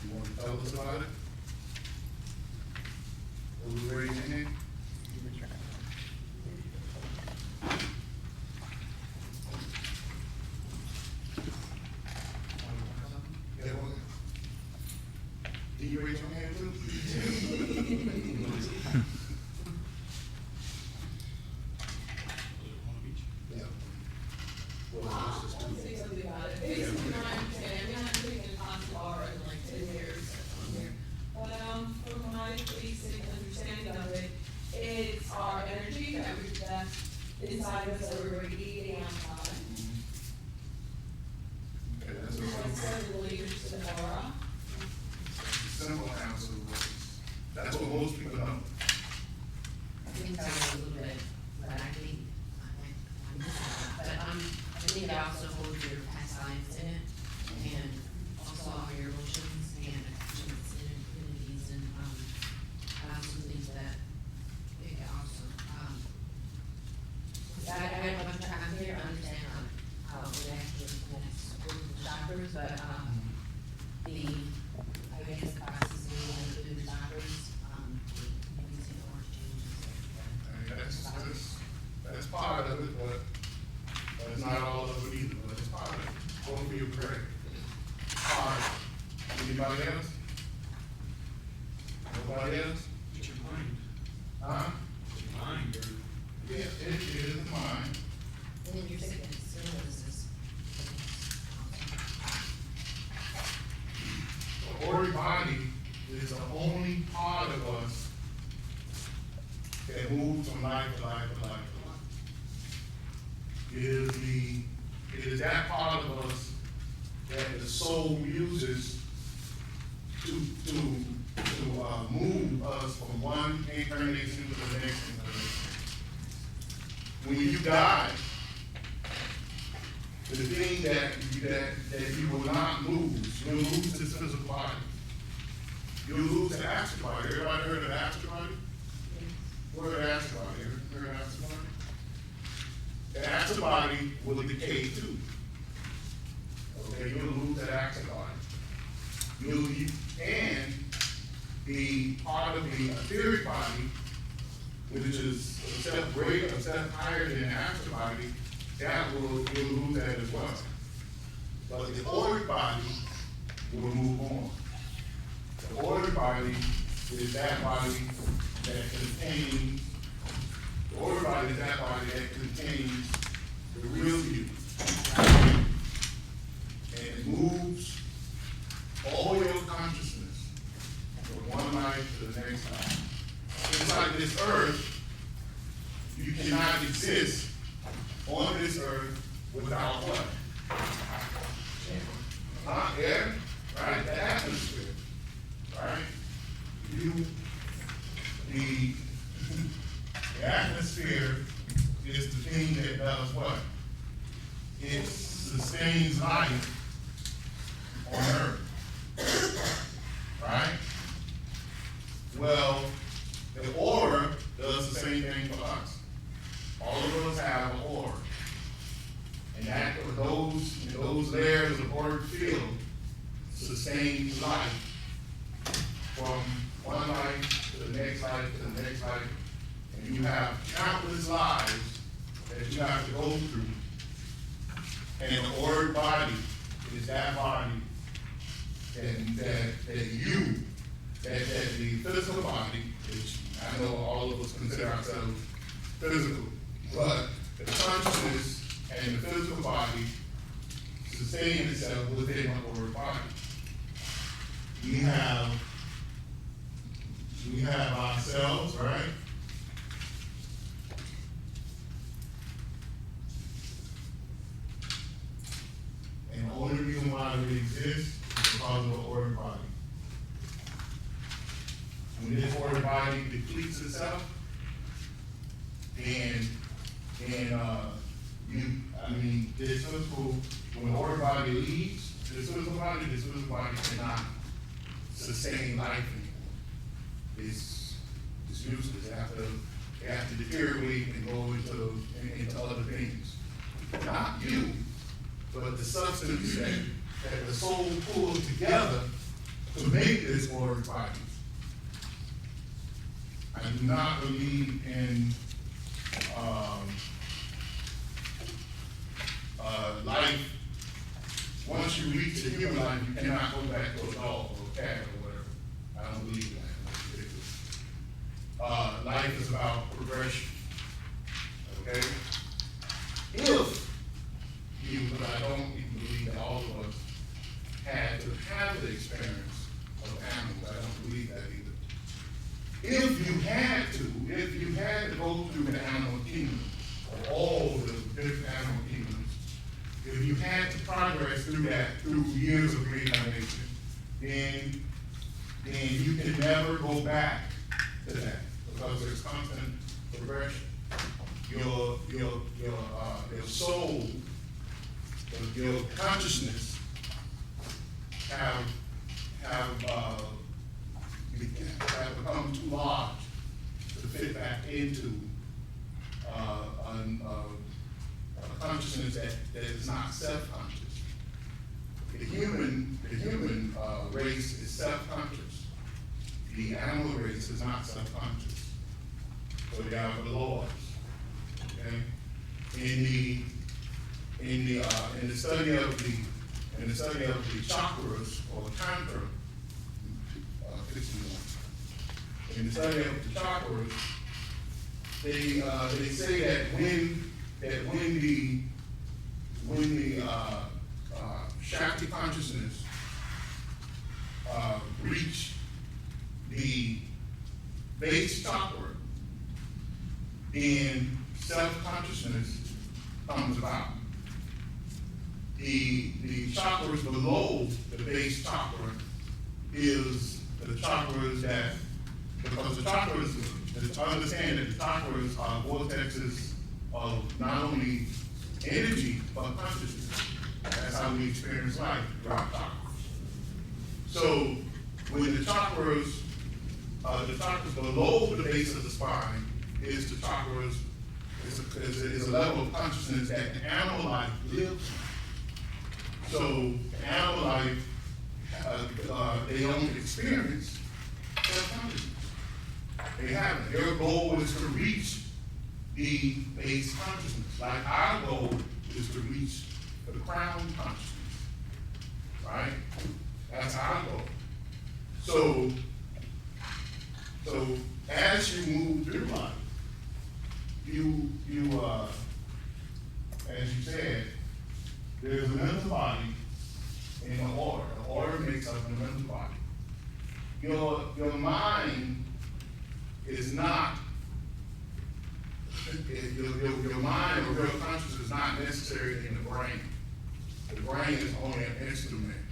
You want to tell us about it? Will you raise your hand? Yeah, well, did you raise your hand too? Yeah. Well, I'll say something about it. Based on my understanding, I've been in Consular in like 10 years. But from my basic understanding of it, it's our energy that's inside of us that we're radiating outside. Okay, that's So a it's similarly to the aura. simple answer. That's what most people know. I think tell you a little bit, but I think, but I think it also holds your past lives in it, and also all your emotions and attachments and affinities, and, I also think that it can also, I'm here to understand how it actually connects with the chakras, but, I guess the process of through the chakras, you can see the more changes. I mean, that's part of it, but it's not all of it either, but it's part of it. Both of you are correct. Part of it. Anybody else? Nobody else? It's your mind. Huh? It's your mind. Yeah, it is the mind. And then your sickness, illnesses. The auric body is the only part of us that moves from life to life to life to life. It is that part of us that the soul uses to move us from one incarnation to the next incarnation. When you die, the thing that you will not lose, you'll lose this physical body. You'll lose the astral body. Everybody heard of the astral body? What is the astral body? Ever heard of the astral body? The astral body will decay too. Okay, you'll lose that astral body. And the part of the etheric body, which is a step greater, a step higher than the astral body, you'll lose that as well. But the auric body will move on. The auric body is that body that contains, the auric body is that body that contains the real you. And it moves all your consciousness from one life to the next life. Inside this earth, you cannot exist on this earth without what? Air, right? The atmosphere, right? The atmosphere is the thing that does what? It sustains life on earth, right? Well, the aura does the same thing for us. All of us have an aura. And that those layers of auric field sustains life from one life to the next life to the next life. And you have countless lives that you have to go through. And the auric body is that body that the physical body, which I know all of us consider ourselves physical, but the consciousness and the physical body sustain itself within an auric body. We have ourselves, right? And the only reason why we exist is because of the auric body. When this auric body depletes itself, this physical, when the auric body leaves, this physical body cannot sustain life anymore. It's useless. They have to deteriorate and go into other things. Not you, but the substance that the soul pulls together to make this auric body. I do not believe in life. Once you reach the human life, you cannot go back to a dog or a cat or whatever. I don't believe in that. That's ridiculous. Life is about progression. Okay? If you, but I don't even believe that all of us had to have the experience of animals. I don't believe that either. If you had to go through the animal kingdom, or all the different animal kingdoms, if you had to progress through that, through years of reincarnation, then you can never go back to that, because there's constant progression. Your soul, your consciousness have become too large to fit back into a consciousness that is not self-conscious. The human race is self-conscious. The animal race is not self-conscious. So they are the laws. Okay? In the study of the chakras or Chakra, in the study of the chakras, they say that when the Shakti consciousness reach the base chakra, then self-consciousness comes about. The chakras below the base chakra is the chakras that, because the chakras, to understand that the chakras are vortexes of not only energy, but consciousness. That's how we experience life throughout chakras. So when the chakras below the base of the spine is the chakras, is a level of consciousness that the animal life lives. So the animal life, they don't experience self-consciousness. They haven't. Their goal is to reach the base consciousness. Like our goal is to reach the crown consciousness. Right? That's our goal. So as you move through life, you as you said, there's a mental body and an order. The order makes up the mental body. Your mind is not, your mind or real consciousness is not necessary in the brain. The brain is only an instrument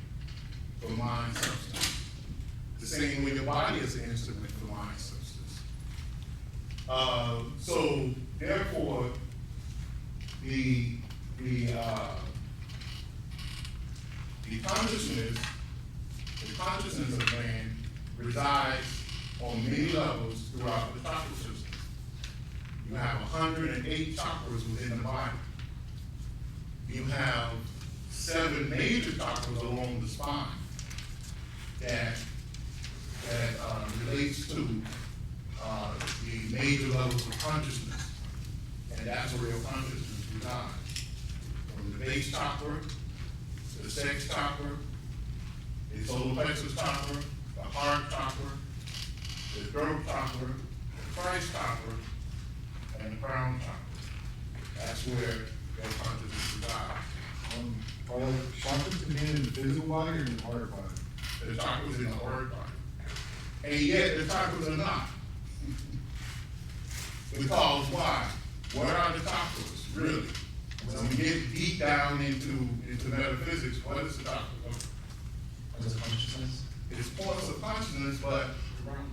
for mind substance. The same way your body is an instrument for mind substance. So therefore, the consciousness of man resides on many levels throughout the chakra system. You have 108 chakras within the body. You have 7 major chakras along the spine that relates to the major levels of consciousness, and that's where your consciousness resides. From the base chakra, the sex chakra, the solar plexus chakra, the heart chakra, the throat chakra, the Christ chakra, and the crown chakra. That's where your consciousness resides. Are the chakras contained in the physical body or in the auric body? The chakras in the auric body. And yet the chakras are not. Because why? What are the chakras, really? When we get deep down into metaphysics, what is the chakra? As a consciousness? It's points of consciousness, but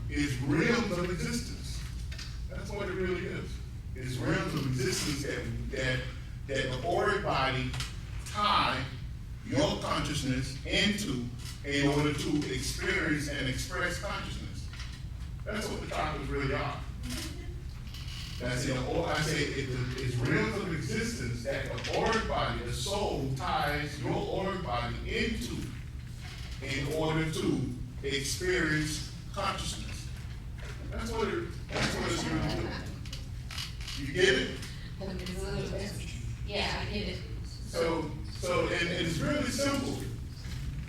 it's realms of existence. That's what it really is. It's realms of existence that the auric body tie your consciousness into in order to experience and express consciousness. That's what the chakras really are. That's it. Or I say it's realms of existence that the auric body, the soul, ties your auric body into in order to experience consciousness. That's what it's really doing. You get it? It's a little bit, yeah, I get it. So, and it's really simple.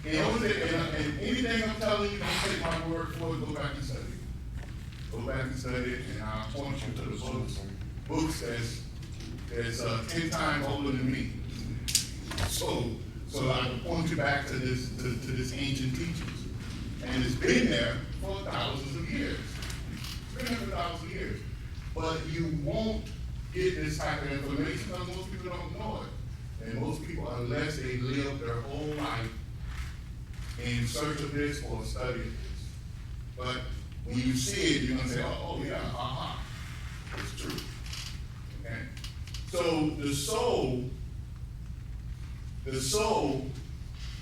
And anything I'm telling you, don't take my word for it, go back and study it. Go back and study it, and I'll point you to the books that's 10 times older than me. So I can point you back to this ancient teachings. And it's been there for thousands of years. It's been there for thousands of years. But you won't get this type of information because most people don't know it. And most people, unless they live their whole life in search of this or study of this. But when you see it, you're going to say, oh yeah, aha, it's true. Okay? So the soul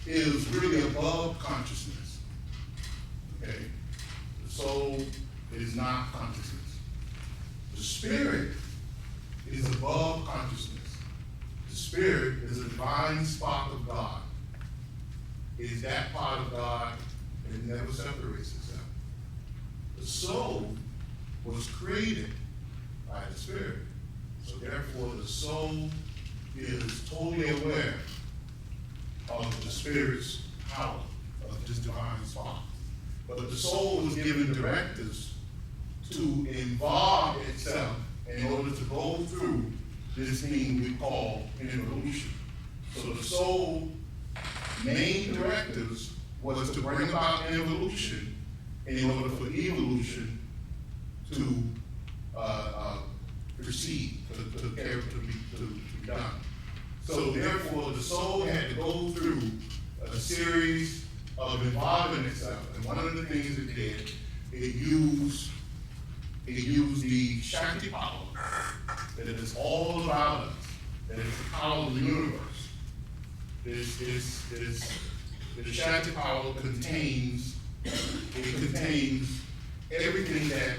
is really above consciousness. Okay? The soul is not consciousness. The spirit is above consciousness. The spirit is a divine spark of God. It is that part of God that never separates itself. The soul was created by the spirit. So therefore the soul is totally aware of the spirit's power, of this divine spark. But the soul was given directives to involve itself in order to go through this thing we call an evolution. So the soul main directives was to bring about an evolution in order for evolution to proceed, to be done. So therefore, the soul had to go through a series of involving itself. And one of the things it did, it used the Shakti power that is all about us, that is the power of the universe. The Shakti power contains everything that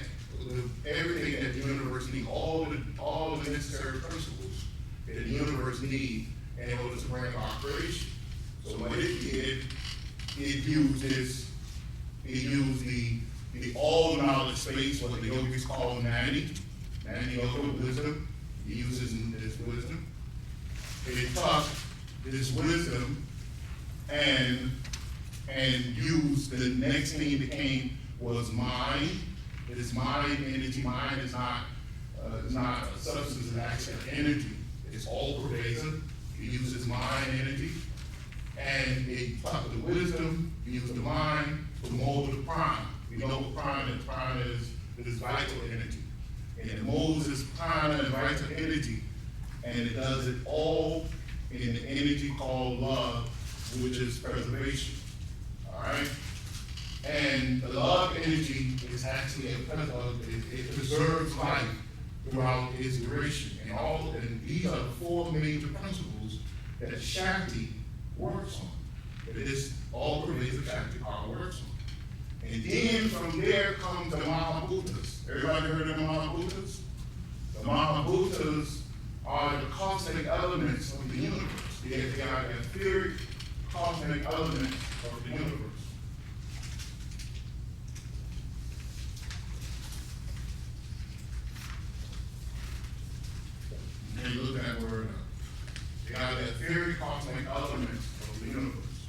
the universe needs, all the necessary principles that the universe needs in order to bring about creation. So what it did, it used the all-knowledge space, what the yogis call nadi yoga, wisdom. He uses this wisdom. It took this wisdom and used the next thing that came was mind. It is mind, energy. Mind is not a substance, it's actually energy. It's all pervasive. It uses mind, energy. And it took the wisdom, it used the mind to mold the prana. We know what prana is. Prana is vital energy. And it molds this prana and vital energy, and it does it all in the energy called love, which is preservation. All right? And the love energy is actually it preserves life throughout its duration. And these are the four major principles that Shakti works on. That is all pervasive Shakti power works on. And then from there comes the Mahabhutas. Everybody heard of the Mahabhutas? The Mahabhutas are the cosmic elements of the universe. They are the etheric cosmic elements of the universe. And you look at that word up. They are the etheric cosmic elements of the universe.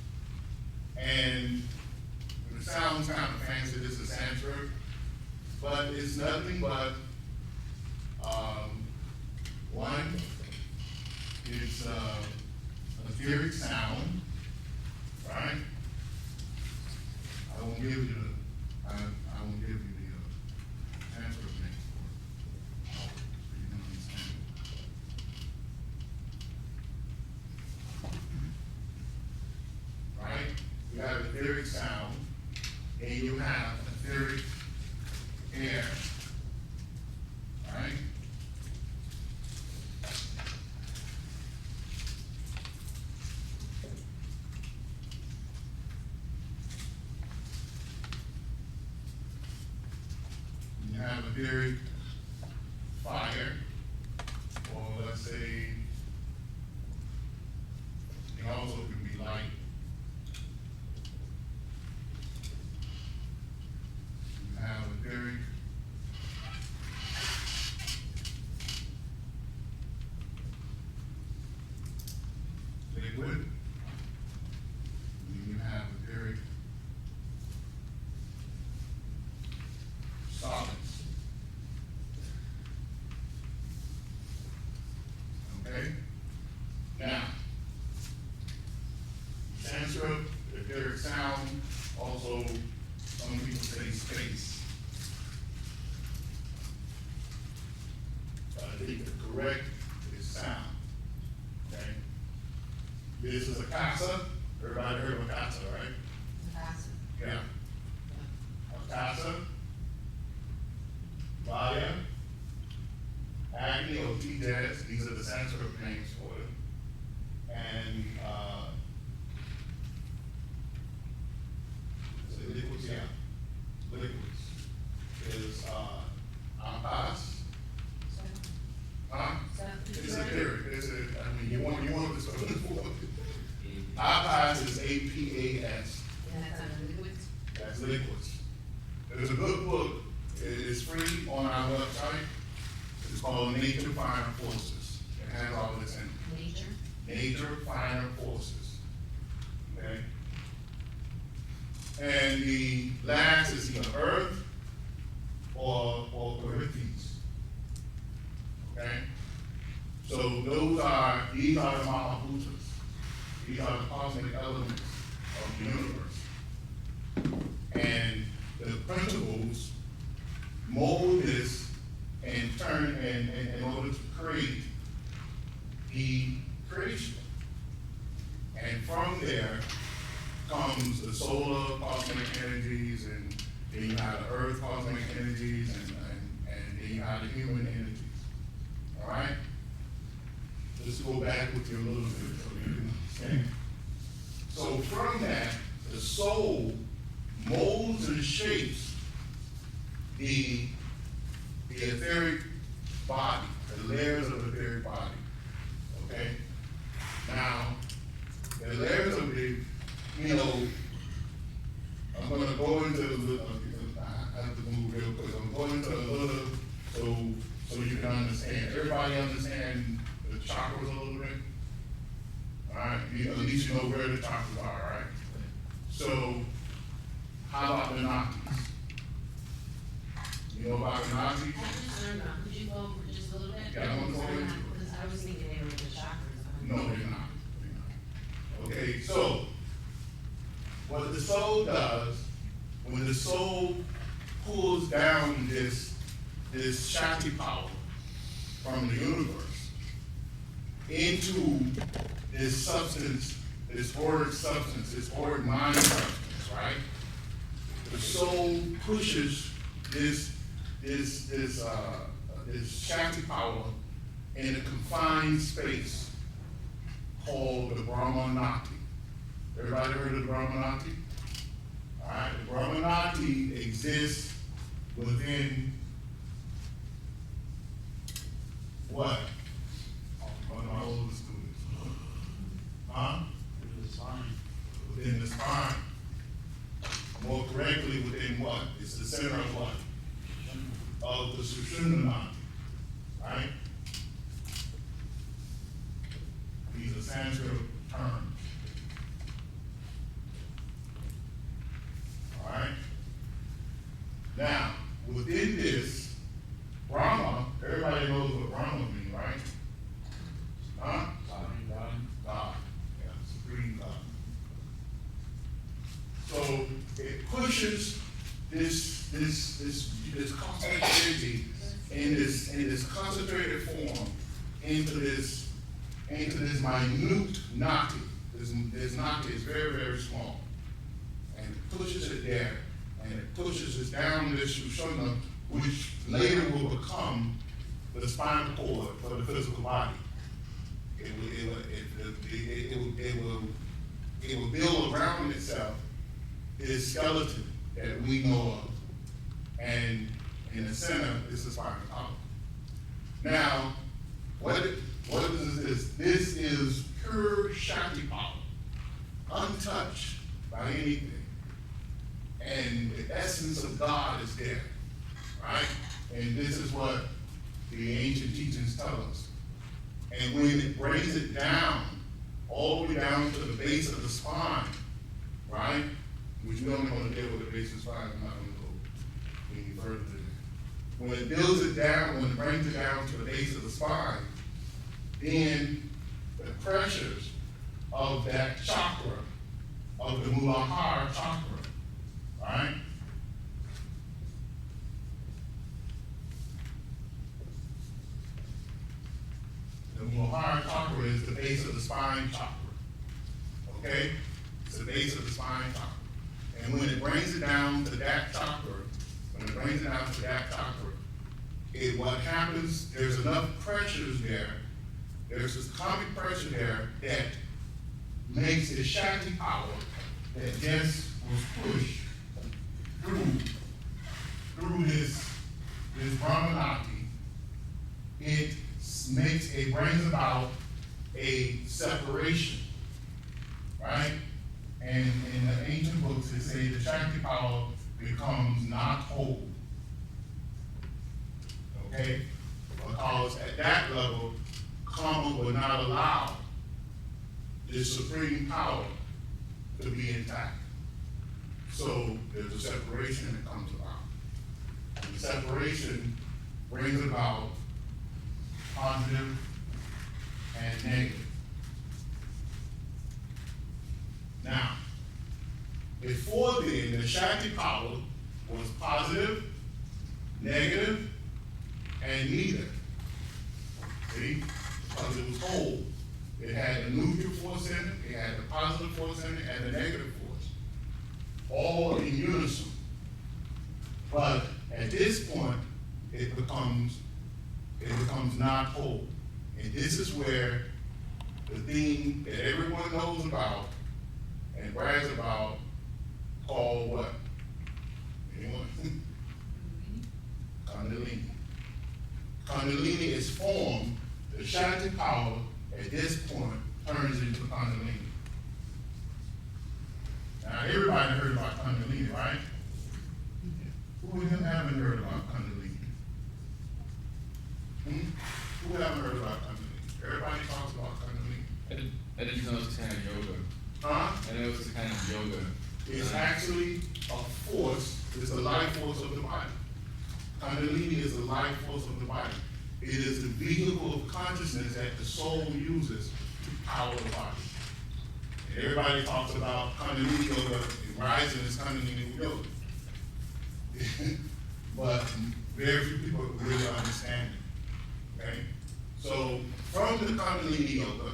And it sounds kind of fancy, this is Sanskrit, but it's nothing but one, it's etheric sound, right? I won't give you the Sanskrit name for it, so you can understand it. Right? You have etheric sound, and you have etheric air, right? You have etheric fire, or let's say, it also can be light. Sanskrit names for it. And, is it liquids? Yeah, liquids. Is, apas. Huh? It's a theory, you want this to look for. Apas is A-P-A-S. And that's under liquids? That's liquids. There's a good book, it's free on our website. It's called Nature Finer Forces. It has all this in it. Nature? Nature Finer Forces. Okay? And the last is either earth or earthies. Okay? So these are the Mahabhutas. These are the cosmic elements of the universe. And the principles mold this and turn in order to create the creation. And from there comes the solar cosmic energies, and then you have the earth cosmic energies, and then you have the human energies. All right? Let's go back with you a little bit so you can understand. So from that, the soul molds and shapes the etheric body, the layers of the etheric body. Okay? Now, the layers of the, I'm going to go into I have to move real quick. I'm going into a little so you can understand. Everybody understand the chakras a little bit? All right? At least you know where the chakras are, right? So, how about the nadis? You know about the nadis? I just learned about, could you go over just a little bit? Yeah, I'm gonna go into it. Because I was thinking they were the chakras. No, they're not. Okay, so what the soul does, when the soul pulls down this Shakti power from the universe into this substance, this auric substance, this auric mind substance, right? The soul pushes this Shakti power in a confined space called the Brahmanati. Everybody heard of the Brahmanati? All right, the Brahmanati exists within what? One of my oldest students. Huh? Within the spine. More correctly, within what? It's the center of what? Of the Sushumna Nadi, right? These are Sanskrit terms. All right? Now, within this, Brahma, everybody knows what Brahma means, right? Huh? God. Yeah, supreme God. So it pushes this cosmic energy in this concentrated form into this minute nadi. This nadi is very, very small. And it pushes it there, and it pushes it down this Sushumna, which later will become the spinal cord for the physical body. It will build around itself this skeleton that we know of. And in the center is the spinal column. Now, what is this? This is pure Shakti power, untouched by anything. And the essence of God is there, right? And this is what the ancient teachings tell us. And when it brings it down, all the way down to the base of the spine, right? Which we only want to deal with the base of the spine, I'm not going to go any further than that. When it builds it down, when it brings it down to the base of the spine, then the pressures of that chakra, of the Muladhara chakra, right? The Muladhara chakra is the base of the spine chakra. Okay? It's the base of the spine chakra. And when it brings it down to that chakra, what happens, there's enough pressures there there's this cosmic pressure there that makes the Shakti power that just was pushed through this Brahmanati. It brings about a separation, right? And in the ancient books, they say the Shakti power becomes not whole. Okay? Because at that level, karma will not allow this supreme power to be intact. So there's a separation that comes about. And the separation brings about positive and negative. Now, before then, the Shakti power was positive, negative, and neither. See? Because it was whole. It had a neutral force in it, it had a positive force in it, and a negative force. All in unison. But at this point, it becomes not whole. And this is where the thing that everyone knows about and brags about, called what? Anyone? Kundalini. Kundalini is formed, the Shakti power at this point turns into Kundalini. Now everybody heard about Kundalini, right? Who haven't heard about Kundalini? Who haven't heard about Kundalini? Everybody talks about Kundalini. I didn't know it was kind of yoga. Huh? I know it was kind of yoga. It's actually a force, it's the life force of the body. Kundalini is the life force of the body. It is the vehicle of consciousness that the soul uses to power the body. And everybody talks about Kundalini yoga, rising is Kundalini yoga. But very few people really understand it, okay? So from the Kundalini yoga,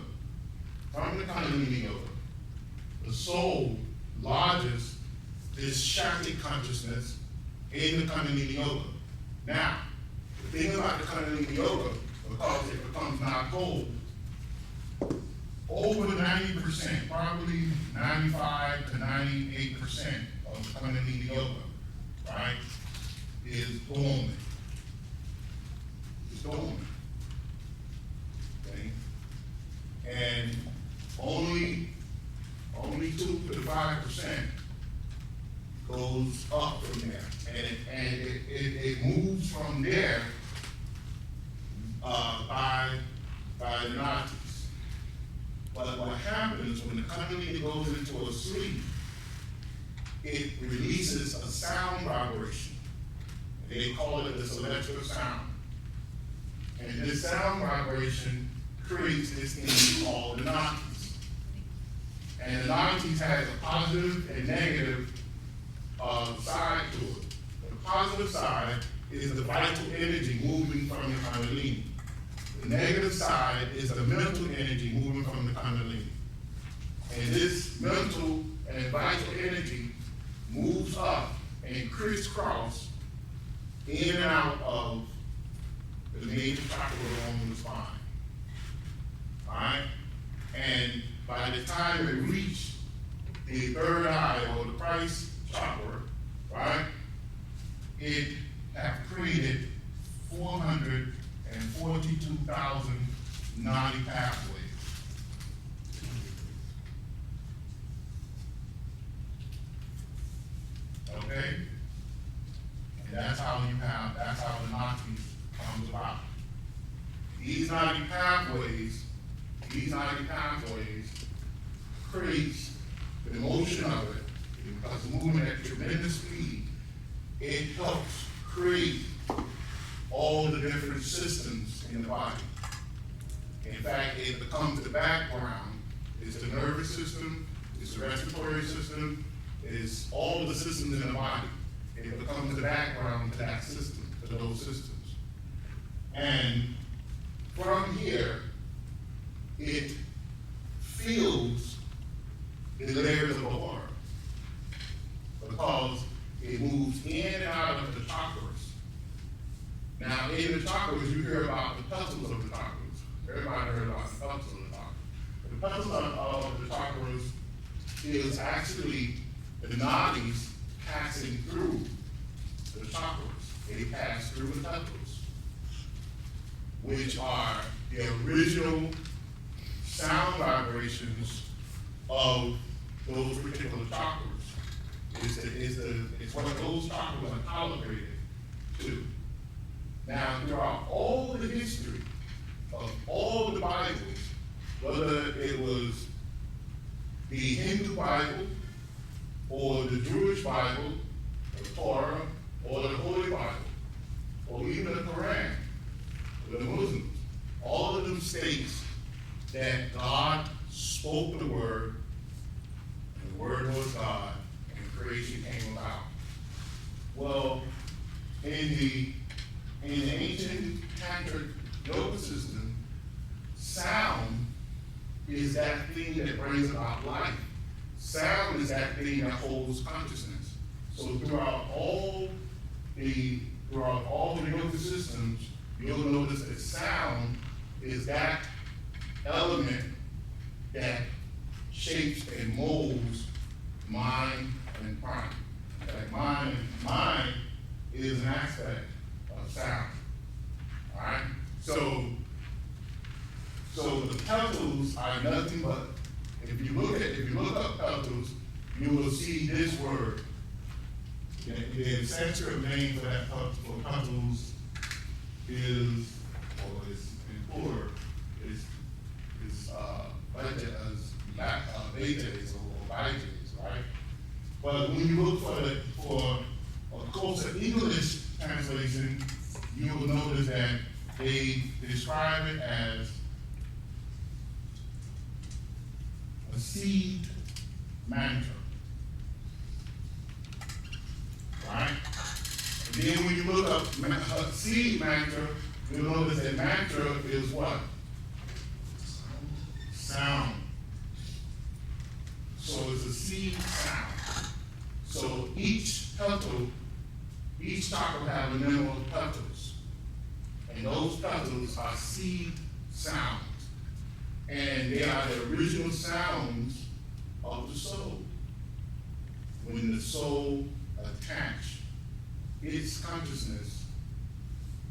the soul lodges this Shakti consciousness in the Kundalini yoga. Now, the thing about the Kundalini yoga, because it becomes not whole, over 90%, probably 95 to 98% of the Kundalini yoga, right, is dormant. It's dormant. Okay? And only 2 to 5% goes up from there. And it moves from there by the nadis. But what happens when the Kundalini goes into a sleep, it releases a sound vibration. They call it the celestial sound. And this sound vibration creates this thing called the nadis. And the nadis has a positive and negative side to it. The positive side is the vital energy moving from the Kundalini. The negative side is the mental energy moving from the Kundalini. And this mental and vital energy moves up and crisscross in and out of the major chakra along the spine. Alright? And by the time it reaches the third eye or the Christ chakra, right, it have created 442,000 nadi pathways. Okay? And that's how the nadis comes about. These nadi pathways creates the motion of it, because moving at tremendous speed, it helps create all the different systems in the body. In fact, it becomes the background. It's the nervous system, it's the respiratory system, it's all of the systems in the body. It becomes the background to that system, to those systems. And from here, it fills the layers of aura, because it moves in and out of the chakras. Now, in the chakras, you hear about the petals of the chakras. Everybody heard about the petals of the chakras. The petals of the chakras is actually the nadis passing through the chakras. They pass through the petals, which are the original sound vibrations of those particular chakras. It's what those chakras are calibrated to. Now, throughout all the history of all the Bibles, whether it was the Hindu Bible, or the Jewish Bible, the Torah, or the Holy Bible, or even the Quran, or the Muslims, all of them states that God spoke the word, and the word was God, and creation came about. Well, in the ancient tantric yoga system, sound is that thing that brings about life. Sound is that thing that holds consciousness. So throughout all the yoga systems, you'll notice that sound is that element that shapes and molds mind and prana. Like mind is an aspect of sound. All right? So the petals are nothing but, if you look up petals, you will see this word. The Sanskrit name for that for petals is, or is in plural, is Vajas or Vajas, right? But when you look for a closer English translation, you will notice that they describe it as a seed mantra, right? And then when you look up seed mantra, you'll notice that mantra is what? Sound. So it's a seed sound. So each petal, each chakra have a number of petals. And those petals are seed sounds. And they are the original sounds of the soul. When the soul attached its consciousness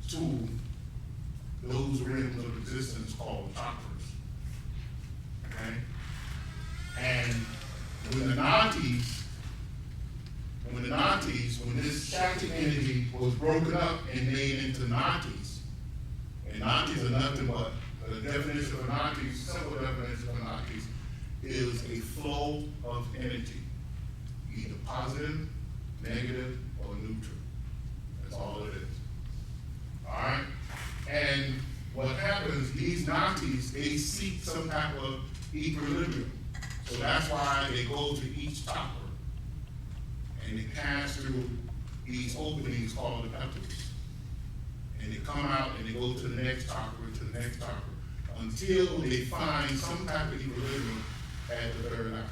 to those realms of existence called chakras. Okay? And when this Shakti energy was broken up and made into nadis, and nadis are nothing but, the definition of nadis, simple definition of nadis, is a flow of energy, either positive, negative, or neutral. That's all it is. All right? And what happens, these nadis, they seek some type of equilibrium. So that's why they go to each chakra. And they pass through these openings called the petals. And they come out and they go to the next chakra, to the next chakra, until they find some type of equilibrium at the third eye,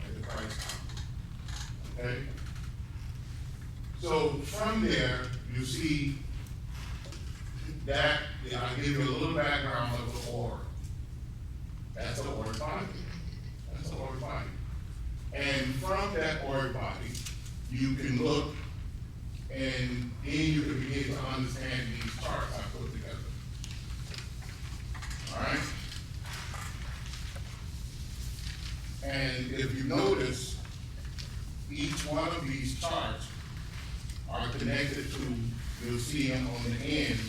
at the Christ chakra. Okay? So from there, you see that, I'll give you a little background of the aura. That's the auric body. That's the auric body. And from that auric body, you can look and then you can begin to understand these charts I put together. All right? And if you notice, each one of these charts are connected to, you'll see them on the end.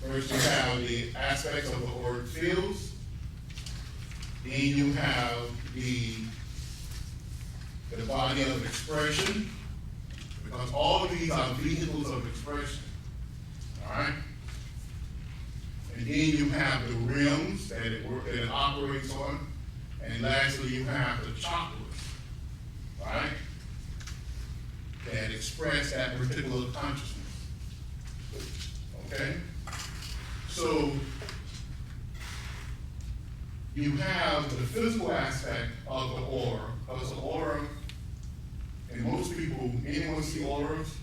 First you have the aspects of the auric fields. Then you have the body of expression, because all of these are vehicles of expression. All right? And then you have the realms that it operates on. And lastly, you have the chakras, right? That express that particular consciousness. Okay? So you have the physical aspect of the aura, because the aura, and most people, anyone see auras?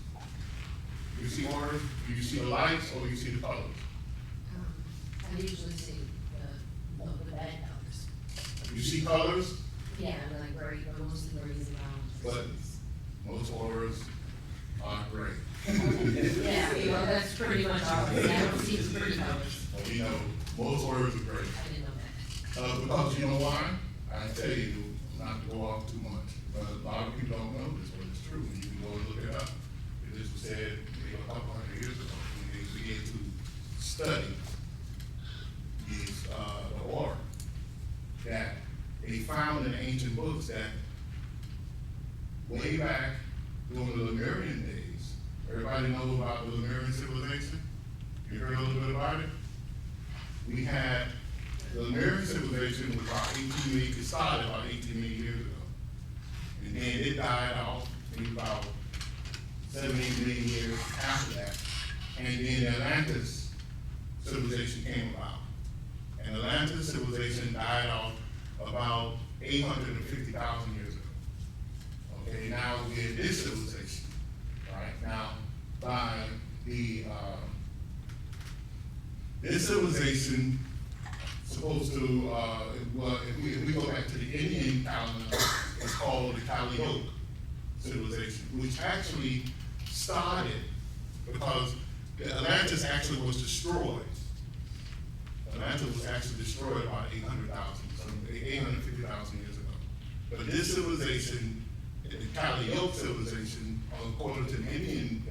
You see auras? Do you see the lights or you see the colors? I usually see the bad colors. You see colors, Yeah, like gray, but mostly grays and browns. but most auras are gray. Yeah, well, that's pretty much all, I don't see the pretty colors. You know, most auras are gray. I didn't know that. Because you know why? I tell you, not to go off too much, but a lot of people don't know this, but it's true. You can go and look it up. This was said a couple hundred years ago when they began to study these, the aura, that they found in ancient books that way back during the Lemurian days, everybody know about the Lemurian civilization? You heard a little bit about it? We had the Lemurian civilization was about 18 million, it started about 18 million years ago. And then it died off maybe about 7, 8 million years after that. And then the Atlantis civilization came about. And the Atlantis civilization died off about 850,000 years ago. Okay, now we're in this civilization, right? Now, by the, this civilization supposed to, well, if we go back to the Indian calendar, it's called the Kali Yuga civilization, which actually started because the Atlantis actually was destroyed. Atlantis was actually destroyed about 850,000 years ago. But this civilization, the Kali Yuga civilization, according to the Indian,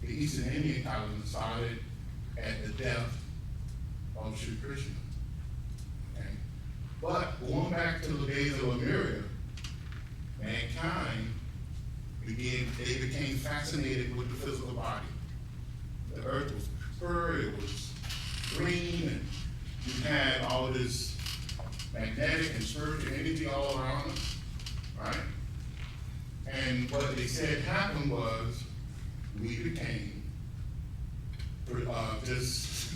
the Eastern Indian calendar, started at the death of Sri Krishna. Okay? But going back to the days of Lemuria, mankind became fascinated with the physical body. The earth was pure, it was green, and you had all this magnetic and spiritual energy all around us, right? And what they said happened was we became just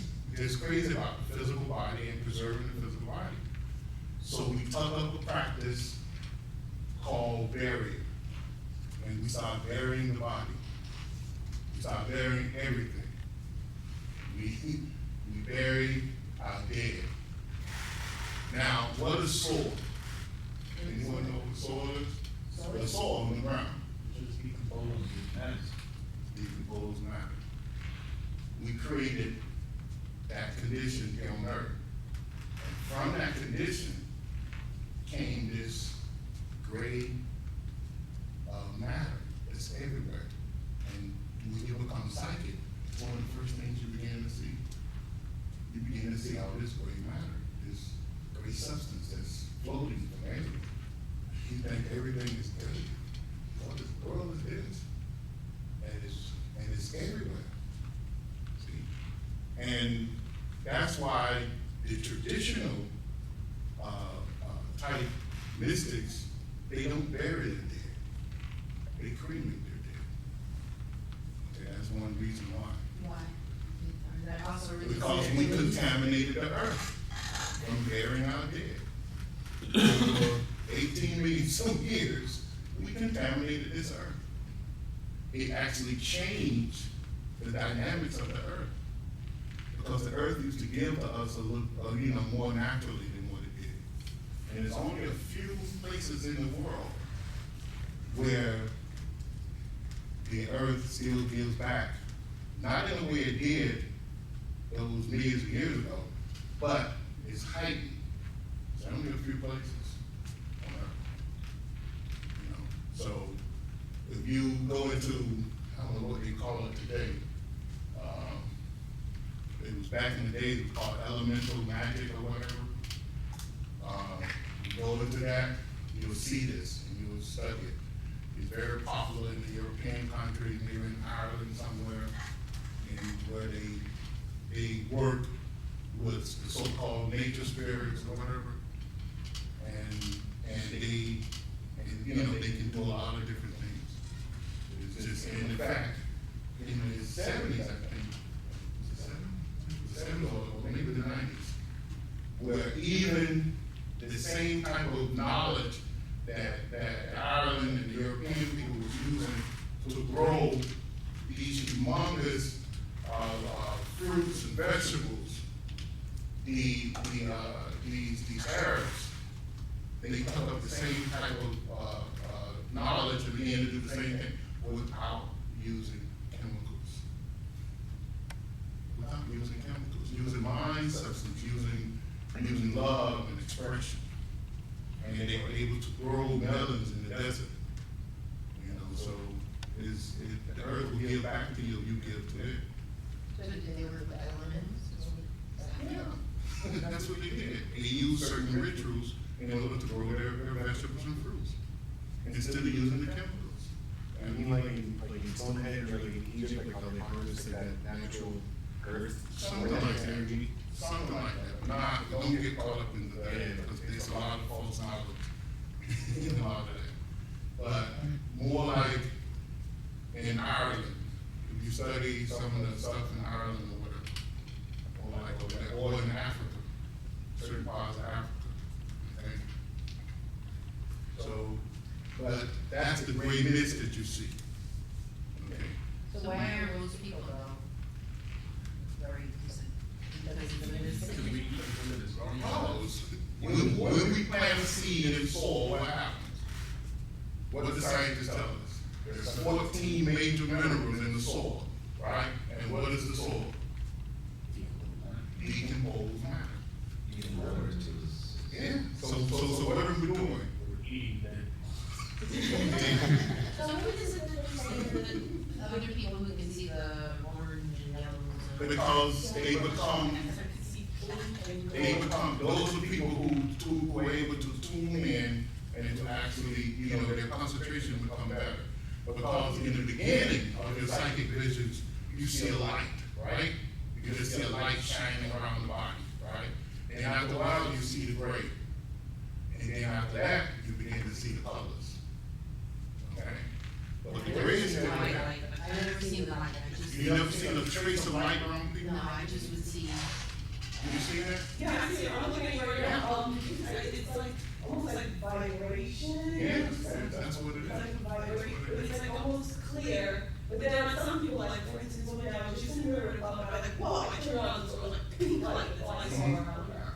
crazy about the physical body and preserving the physical body. So we took up a practice called burying. And we started burying the body. We started burying everything. We buried our dead. Now, what is soil? Anyone know what soil is? The soil on the ground. Just decomposed matters. Decomposed matter. We created that condition here on earth. And from that condition came this gray matter that's everywhere. And when you become psychic, it's one of the first things you begin to see. You begin to see all this gray matter, this gray substance that's floating from everywhere. You think everything is good. What this world is this? And it's everywhere. See? And that's why the traditional type mystics, they don't bury their dead. They cremate their dead. Okay, that's one reason why. Why? Is that also a reason? Because we contaminated the earth from burying our dead. For 18 million some years, we contaminated this earth. It actually changed the dynamics of the earth. Because the earth used to give to us a little, more naturally than what it did. And there's only a few places in the world where the earth still gives back. Not in the way it did those millions of years ago, but it's heightened. There's only a few places on earth. So if you go into, I don't know what they call it today, it was back in the day, it was called elemental magic or whatever. You go into that, you'll see this and you'll study it. It's very popular in the European countries, maybe in Ireland somewhere, and where they work with the so-called nature spirits or whatever, and they can do a lot of different things. It's just, and in fact, in the 70s, I think, or maybe the 90s, where even the same type of knowledge that Ireland and the European people was using to grow these humongous fruits and vegetables these Arabs, they took up the same type of knowledge and began to do the same thing without using chemicals. Without using chemicals, using mind substance, using love and expression. And they were able to grow melons in the desert. You know, so the earth will give back to you, you give to it. So did they work with elements? Yeah, that's what they did. They used certain rituals in order to grow their vegetables and fruits, instead of using the chemicals. I mean, like in Stonehenge or like in Egypt, like how they harvested that natural earth, Something or like that that. energy. Something like that. Not, don't get caught up into that, because there's a lot of false knowledge in a lot of that. But more like in Ireland, if you study some of the stuff in Ireland or whatever, or in Africa, certain parts of Africa, okay? So, but that's the gray mist that you see. Okay? So why are those people though very decent? Because When we plant a seed in the soil, what happens? What do the scientists tell us? There's 14 major minerals in the soil, right? And what is the soil? Decomposed matter. Yeah. So what are we doing? We're eating that. So what is it that you say that other people who can see the orange and yellows? Because they become, those are people who are able to tune in and to actually, you know, their concentration become better. Because in the beginning of your psychic visions, you see a light, right? You just see a light shining around the body, right? And after a while, you see the gray. And then after that, you begin to see the colors. Okay? But the gray is still there. I've never seen the light. You never seen a trace of light around people? No, I just would see. Did you see that? Yeah, I see it. I'm looking at it right now. It's like, almost like vibration. Yes, that's what it It's is. like vibration, but it's like almost clear. But then on some people, like for instance, one day I was just in the mirror and I was like, whoa, I turned around and saw like pink light, that's all I saw around her.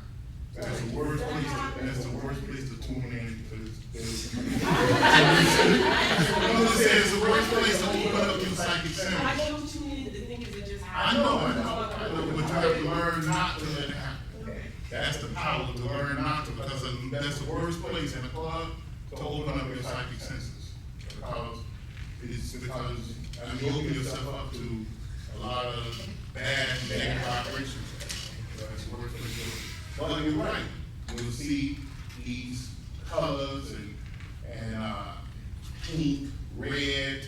That's the worst place, that's the worst place to tune in, because there's. I'm just saying, it's the worst place to open up your psychic I sense. don't tune in, the thing is, it just I happens. know, but you have to learn not to let it happen. Okay. That's the power, to learn not to, because that's the worst place in a club to open up your psychic senses. Because you open yourself up to a lot of bad, negative vibrations. That's the worst place to do it. But you're right, you'll see these colors and pink, red,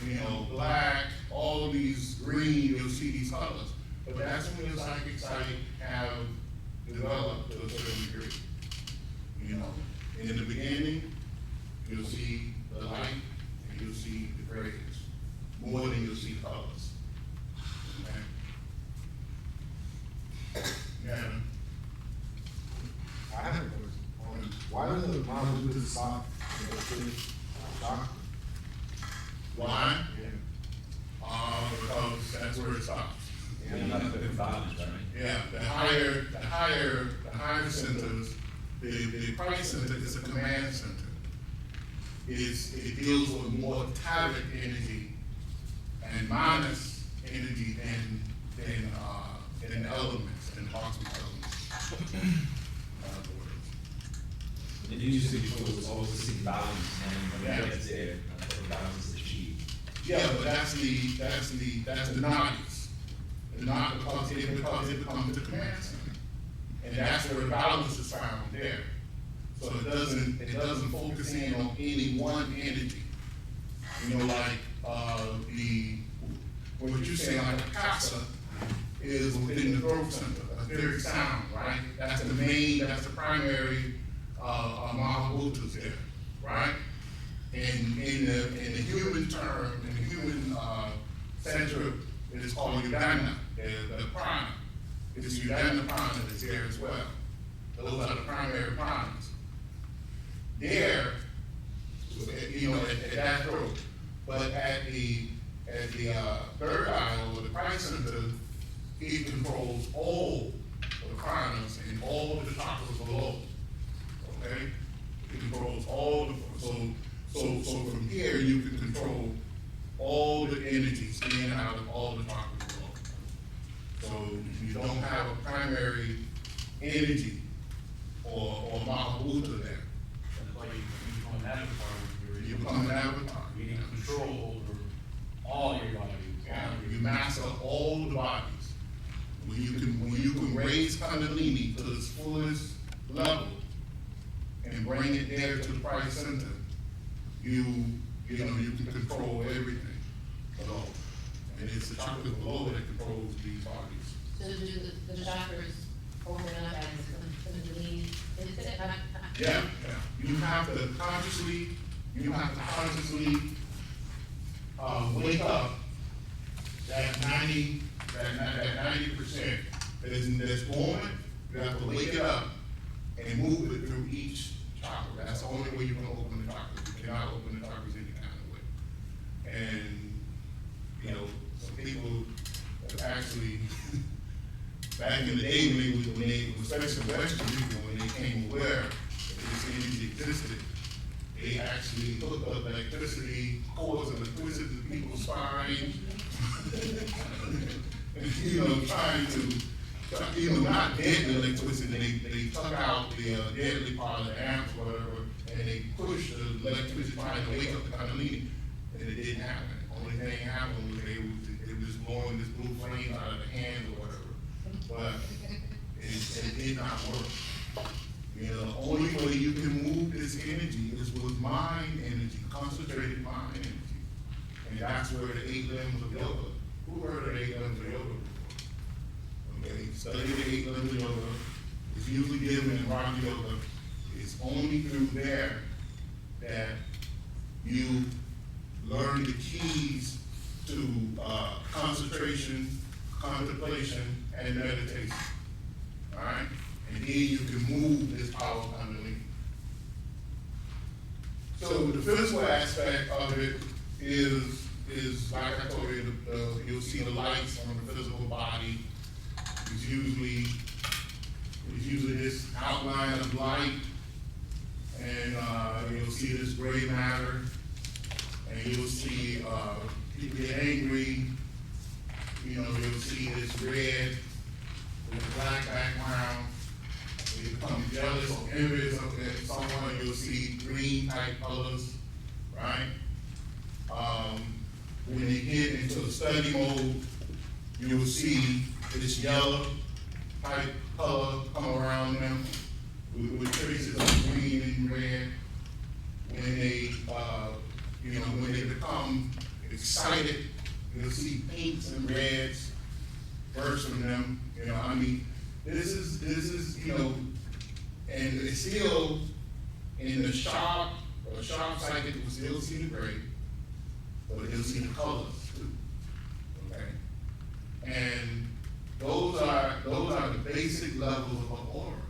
you know, black, all these green, you'll see these colors. But that's when your psychic sight have developed to a certain degree. You know, in the beginning, you'll see the light and you'll see the grays, more than you'll see colors. Okay? Yeah. I have a question. Why do the moms do the sock? Sock? Why? Yeah. Because that's where it stops. Right? Yeah, the higher centers, the price center is a command center. It deals with more metallic energy and minus energy than the elements, than cosmic elements. In other words. And you said before it was always the same balance, and when it gets there, the balance is achieved. Yeah, but that's the nadis. Because it becomes the command center. And that's where the balance is found there. So it doesn't focus in on any one energy. You know, like what you're saying, like a casa is within the throat center, etheric sound, right? That's the primary Mahabhutas there, right? And in the human term, in the human center, it is called Udana, the prana. It's Udana prana that's there as well. Those are the primary pranas. There, you know, at that throat, but at the third eye or the price center, it controls all the chronos and all the chakras below. Okay? It controls all the, so from here you can control all the energies in and out of all the chakras below. So you don't have a primary energy or Mahabhuta there. That's why you become an avatar. You become an avatar. You have control over all your body. You master all the bodies. When you can raise Kundalini to its fullest level and bring it there to the Christ center, you can control everything below. And it's the chakra below that controls these bodies. So do the chakras open up as Kundalini? Is it not? Yeah. You have to consciously wake up that 90% that's going. You have to wake it up and move it through each chakra. That's the only way you can open the chakras. You cannot open the chakras any kind of way. And some people actually back in the day when they especially Western people, when they came aware that this energy existed, they actually hooked up electricity, cords of electricity to people's spine, trying to, not deadly electricity, they took out the deadly part of the amps or whatever, and they pushed the electricity trying to wake up the Kundalini, and it didn't happen. Only thing that happened was they were just blowing this blue flame out of the hand or whatever, but it did not work. The only way you can move this energy is with mind energy, concentrated mind energy. And that's where the 8 limbs of yoga. Who heard of the 8 limbs of yoga before? Okay, study the 8 limbs of yoga. It's usually given in Raja Yoga. It's only through there that you learn the keys to concentration, contemplation, and meditation. All right? And then you can move this power underneath. So the physical aspect of it is like I told you, you'll see the lights on the physical body. It's usually this outline of light, and you'll see this gray matter, and you'll see people get angry. You'll see this red with a black background. When you become jealous or envious of someone, you'll see green type colors, right? When they get into the study mode, you'll see this yellow type color come around them with traces of green and red. When they, when they become excited, you'll see pinks and reds burst from them. This is, and it's still in the sharp psychic, you will still see the gray, but you'll see the colors too. Okay? And those are the basic levels of an aura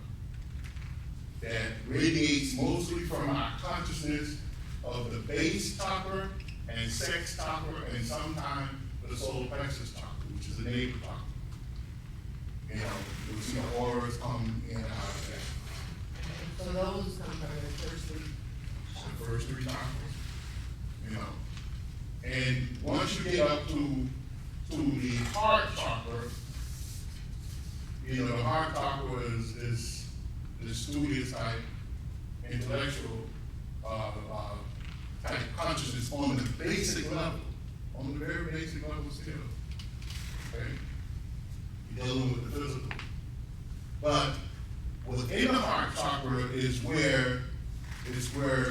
that radiates mostly from our consciousness of the base chakra and sex chakra, and sometimes the solar plexus chakra, which is the navel chakra. You'll see the auras come in and out of that. So those come from the first three. The first 3 chakras. And once you get up to the heart chakra, the heart chakra is studious type, intellectual type consciousness on the basic level, on the very basic level still. Okay? You're dealing with the physical. But within the heart chakra is where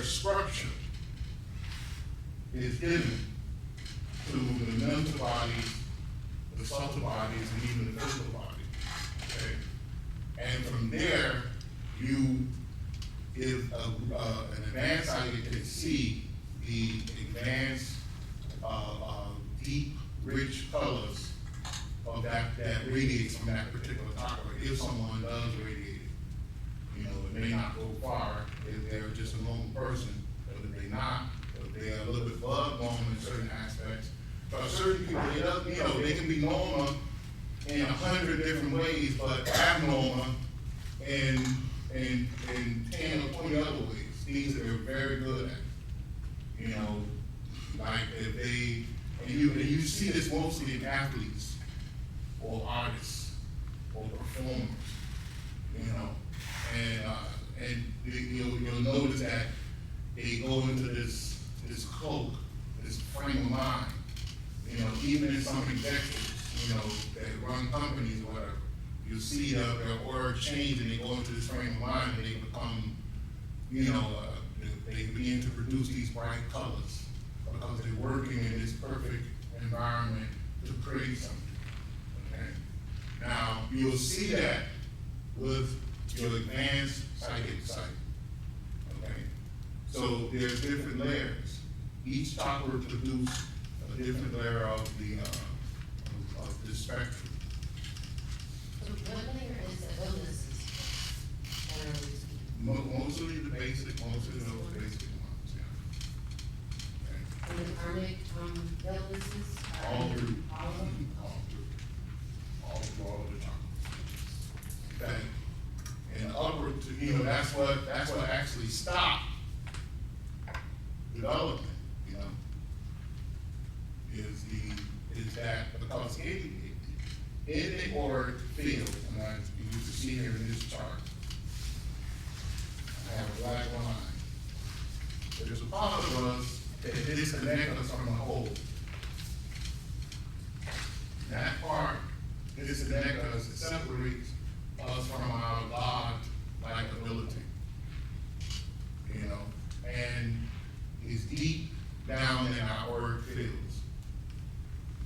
structure is given to the mental bodies, the subtle bodies, and even the physical body. Okay? And from there, if an advanced psychic can see the advanced, deep, rich colors of that radiates from that particular chakra, if someone does radiate it. It may not go far if they're just a normal person, but if they're not, if they're a little bit above normal in certain aspects. But certain people, they can be normal in 100 different ways, but abnormal in 10 or 20 other ways, things that they're very good at. You know, like if they, and you see this mostly in athletes or artists or performers, you know, and you'll notice that they go into this cloak, this frame of mind, you know, even in some executives, you know, that run companies or whatever, you see their aura change and they go into this frame of mind and they become, you know, they begin to produce these bright colors because they're working in this perfect environment to create something, okay? Now, you'll see that with your advanced psychic sight, okay? So there's different layers. Each chakra produces a different layer of the spectrum. So what layer is the illnesses that are these people? Mostly the basic, most of those basic ones, yeah. Okay. And the karmic, illnesses? All through. All of them? All through all of the chakras. Okay. And upward, you know, that's what actually stopped development, you know, is that because in the auric field, and you can see here in this chart, I have a black line. There's a part of us that disconnects us from the whole. That part disconnects us, it separates us from our God-like ability, you know, and is deep down in our auric fields.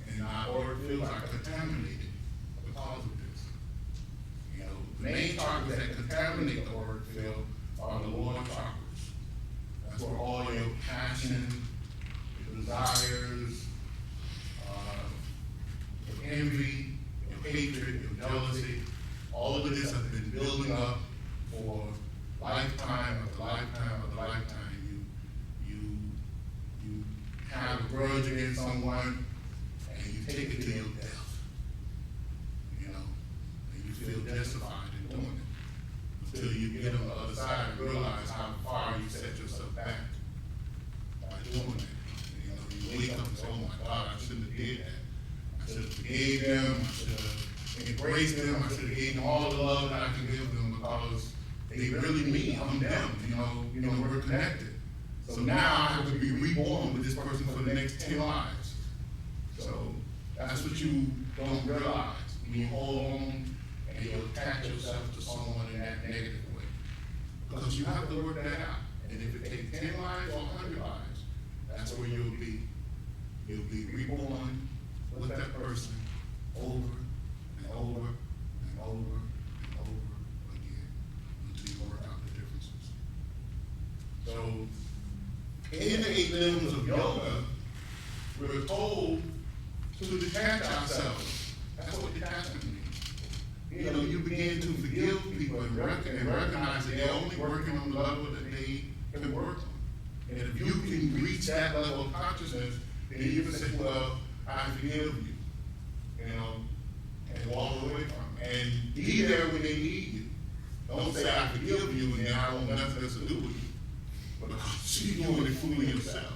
And our auric fields are contaminated because of this. You know, the main chakras that contaminate the auric field are the lower chakras. That's where all your passion, your desires, your envy, your hatred, your jealousy, all of this has been building up for lifetime after lifetime after lifetime. You have a grudge against someone and you take it to your death, you know, and you feel justified in doing it until you get on the other side and realize how far you set yourself back by doing it. You know, you wake up and say, oh my God, I shouldn't have did that. I should have forgave them, I should have embraced them, I should have given them all the love that I can give them because they really me, I'm them, you know, we're connected. So now I have to be reborn with this person for the next 10 lives. So that's what you don't realize. You hold on and you attach yourself to someone in that negative way. Because you have to work that out. And if it takes 10 lives or 100 lives, that's where you'll be. You'll be reborn with that person over and over and over and over again until you work out the differences. So in the 8 limbs of yoga, we're told to detach ourselves. That's what detachment means. You know, you begin to forgive people and recognize that they're only working on the level that they can work on. And if you can reach that level of consciousness, then you can say, well, I forgive you, you know, and walk away from it. And be there when they need you. Don't say, I forgive you, and then I want nothing else to do with you. Because you're doing it fooling yourself.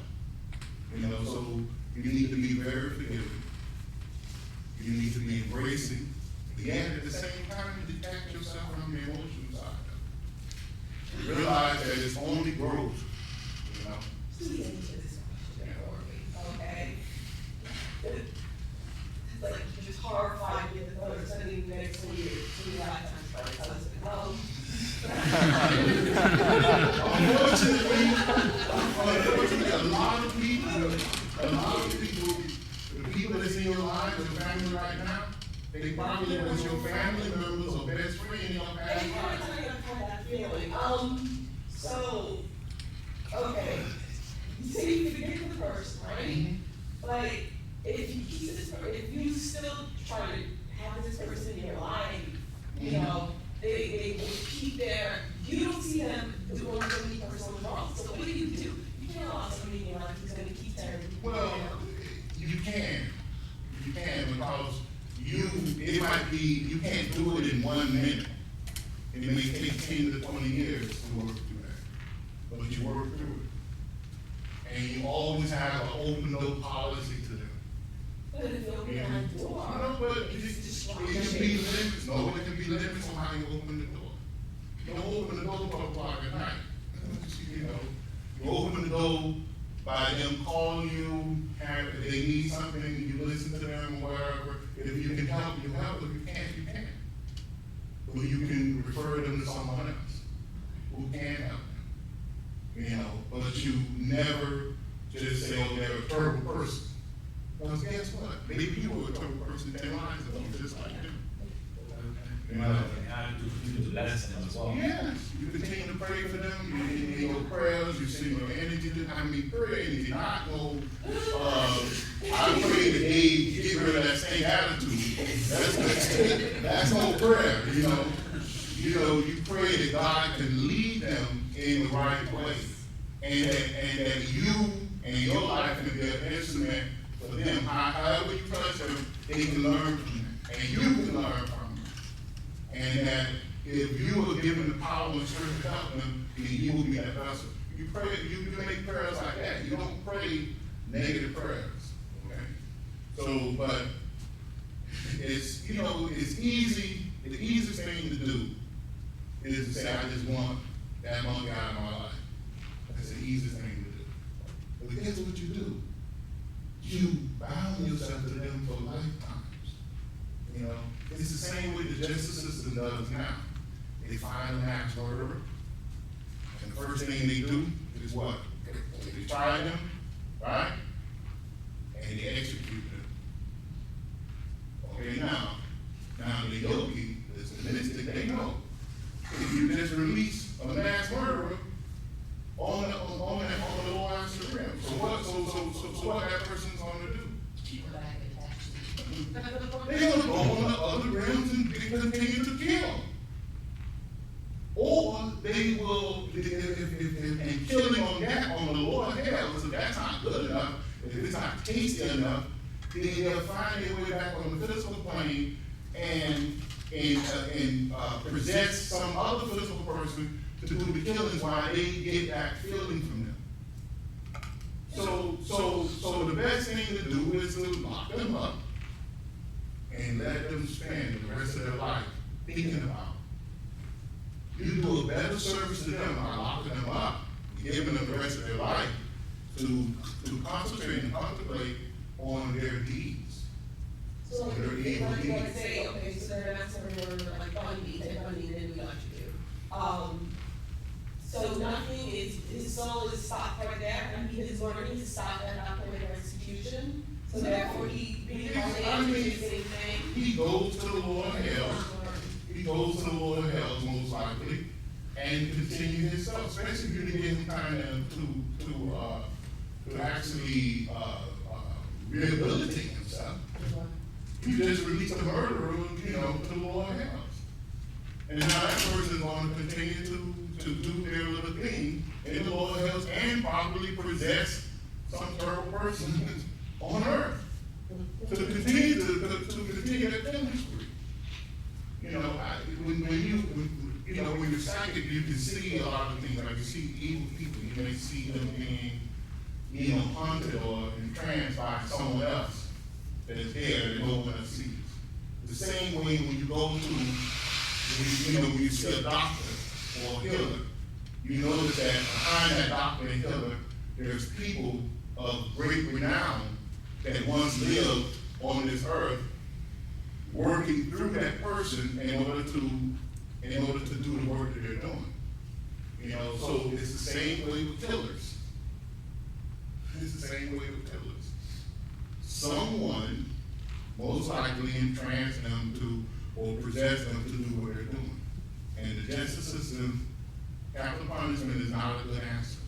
You know, so you need to be very forgiving. You need to be embracing. Yet at the same time, detach yourself from the emotional side of it. Realize that it's only growth, you know. Please answer this question for me, okay? It's like you're just horrified with the thought of spending the next 2 years, 2 lifetimes by his husband. Unfortunately, a lot of people, the people that's in your life, your family right now, they probably was your family members or best friend in your past life. That feeling. So, okay, you say you forgive the person, right? But if you keep this, if you still try to have this person in your life, you know, they will keep their, you don't see them doing something for someone wrong. So what do? You can't allow somebody in your life who's going to keep tearing people down. Well, you can because it might might be, you can't do it in 1 minute. It may take 10 to 20 years to work through that, but you work through it. And you always have an open door policy to them. But if you open that door. No, but it can be limits, no, it can be limits on how you open the door. You don't open the door 12 o'clock at night. You know, you open the door by them calling you, if they need something, you listen to them or whatever. If you can help, you help. If you can't, you can't. Or you can refer them to someone else who can help them. You know, but you never just say, oh, they're a terrible person. Because guess what? Maybe you were a terrible person 10 lines ago, just like them. You know? And how to continue to bless them as well. Yes, you continue to pray for them, in your prayers, you send your energy to them. I mean, prayer energy, not no, I pray that they get rid of that same attitude. That's no prayer, you know. You pray that God can lead them in the right way. And that you and your life can be an instrument for them. However you touch them, they can learn from that. And you can learn from them. And that if you are given the power and strength to help them, then you will be that vessel. You pray, you make prayers like that. You don't pray negative prayers. Okay? So, but it's, it's easy, the easiest thing to do is to say, I just want that monkey out of my life. That's the easiest thing to do. But guess what you do? You bound yourself to them for lifetimes. It's the same way the justice system does now. They find a mass murderer, and the first thing they do is what? They try them, right? And they execute them. Okay, now the yogi, the mystic, they know. If you just release a mass murderer on the lower astral realm, so what that person's going to do? Keep back attached. They're going to go on the other realms and continue to kill. Or they will, and killing on the lower hells, if that's not good enough, if it's not tasty enough, then they'll find their way back on the physical plane and present some other physical person to do the killings while they get that feeling from them. So the best thing to do is to lock them up and let them spend the rest of their life thinking about it. You do a better service to them by locking them up, giving them the rest of their life to concentrate and contemplate on their deeds. So like, their they evil want to deeds. say, okay, so they're not serving or like Bundy, then we let you do. So nothing is, his soul is stopped right there, and his learning is stopped at that point of execution. So therefore he being on the energy is the same thing. He goes to the lower hells. He goes to the lower hells most likely, and continue himself, especially if you can get him kind of to actually rehabilitate himself. You just release a murderer, to the lower hells. And now that person is going to continue to do their little thing in the lower hells and probably possess some terrible person on earth to continue that killing spree. When you're psychic, you can see a lot of things. Like you see evil people, you may see them being, haunted or entranced by someone else that is there that no one else sees. The same way when you go to, when you see a doctor or a healer, you notice that behind that doctor and healer, there's people of great renown that once lived on this earth, working through that person in order to do the work that they're doing. So it's the same way with killers. It's the same way with killers. Someone most likely entranced them to or possessed them to do what they're doing. And the justice system, capital punishment is not a good answer.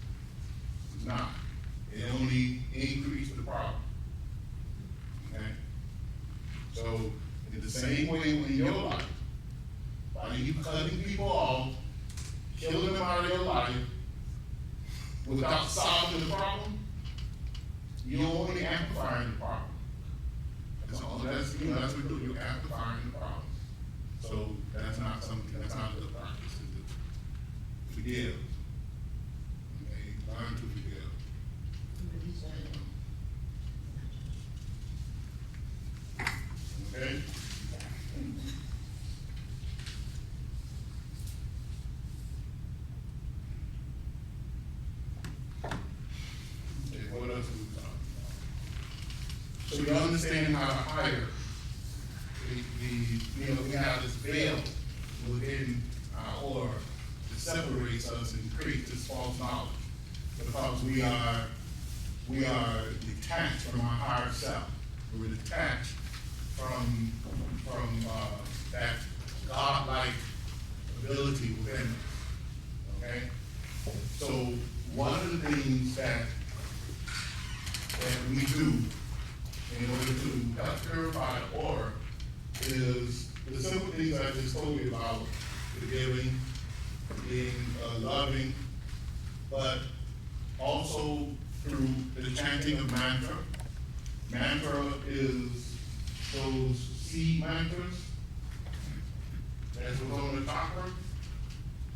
It's not. It only increases the problem. Okay? So, in the same way in your life, by you cutting people off, killing them out of your life, without solving the problem, you're only amplifying the problem. That's what you do, you're amplifying the problem. So that's not something, that's not a good practice to do. Forgive. Okay, learn to forgive. Okay? Okay, what else do we talk about? So you understand how to hire we have this veil within our aura that separates us and creates this false knowledge. Because we are detached from our higher self. We're detached from that godlike ability within us. Okay? So one of the things that we do in order to help purify the aura is the simple things I just told you about: forgiving, being loving, but also through the chanting of mantra. Mantra is those seed mantras that's within the chakra,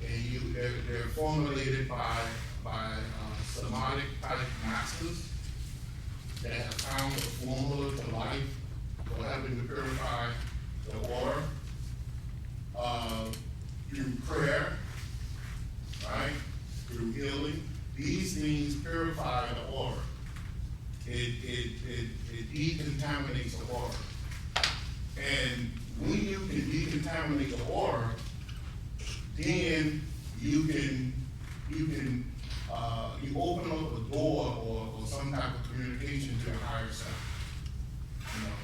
and they're formulated by somatic type masters that have found a formula to life for helping to purify the aura through prayer, right? Through healing. These things purify the aura. It decontaminates the aura. And when you can decontaminate the aura, then you open up a door or some type of communication to your higher self. You know,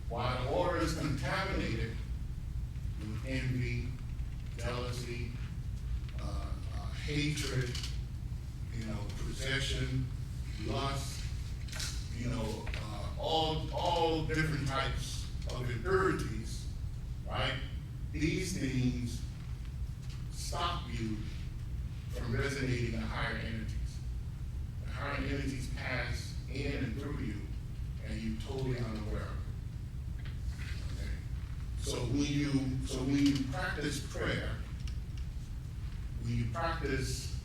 while the aura is contaminated with envy, jealousy, hatred, possession, lust, all different types of impurities, right? These things stop you from resonating the higher energies. The higher energies pass in and through you, and you're totally unaware of it. Okay? So when you practice prayer, when you practice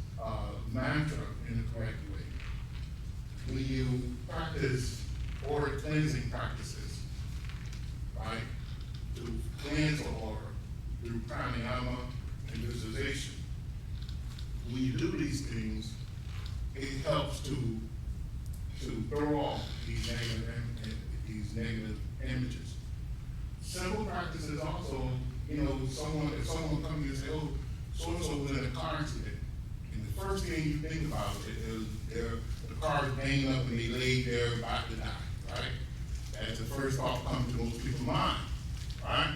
mantra in the correct way, when you practice auric cleansing practices, right, to cleanse the aura through pranayama and visualization, when you do these things, it helps to throw off these negative images. Simple practices also, if someone comes to you and say, oh, so-and-so was in a car accident, and the first thing you think about is the car is banged up and they laid there about to die, right? That's the first thought comes to most people's mind, right?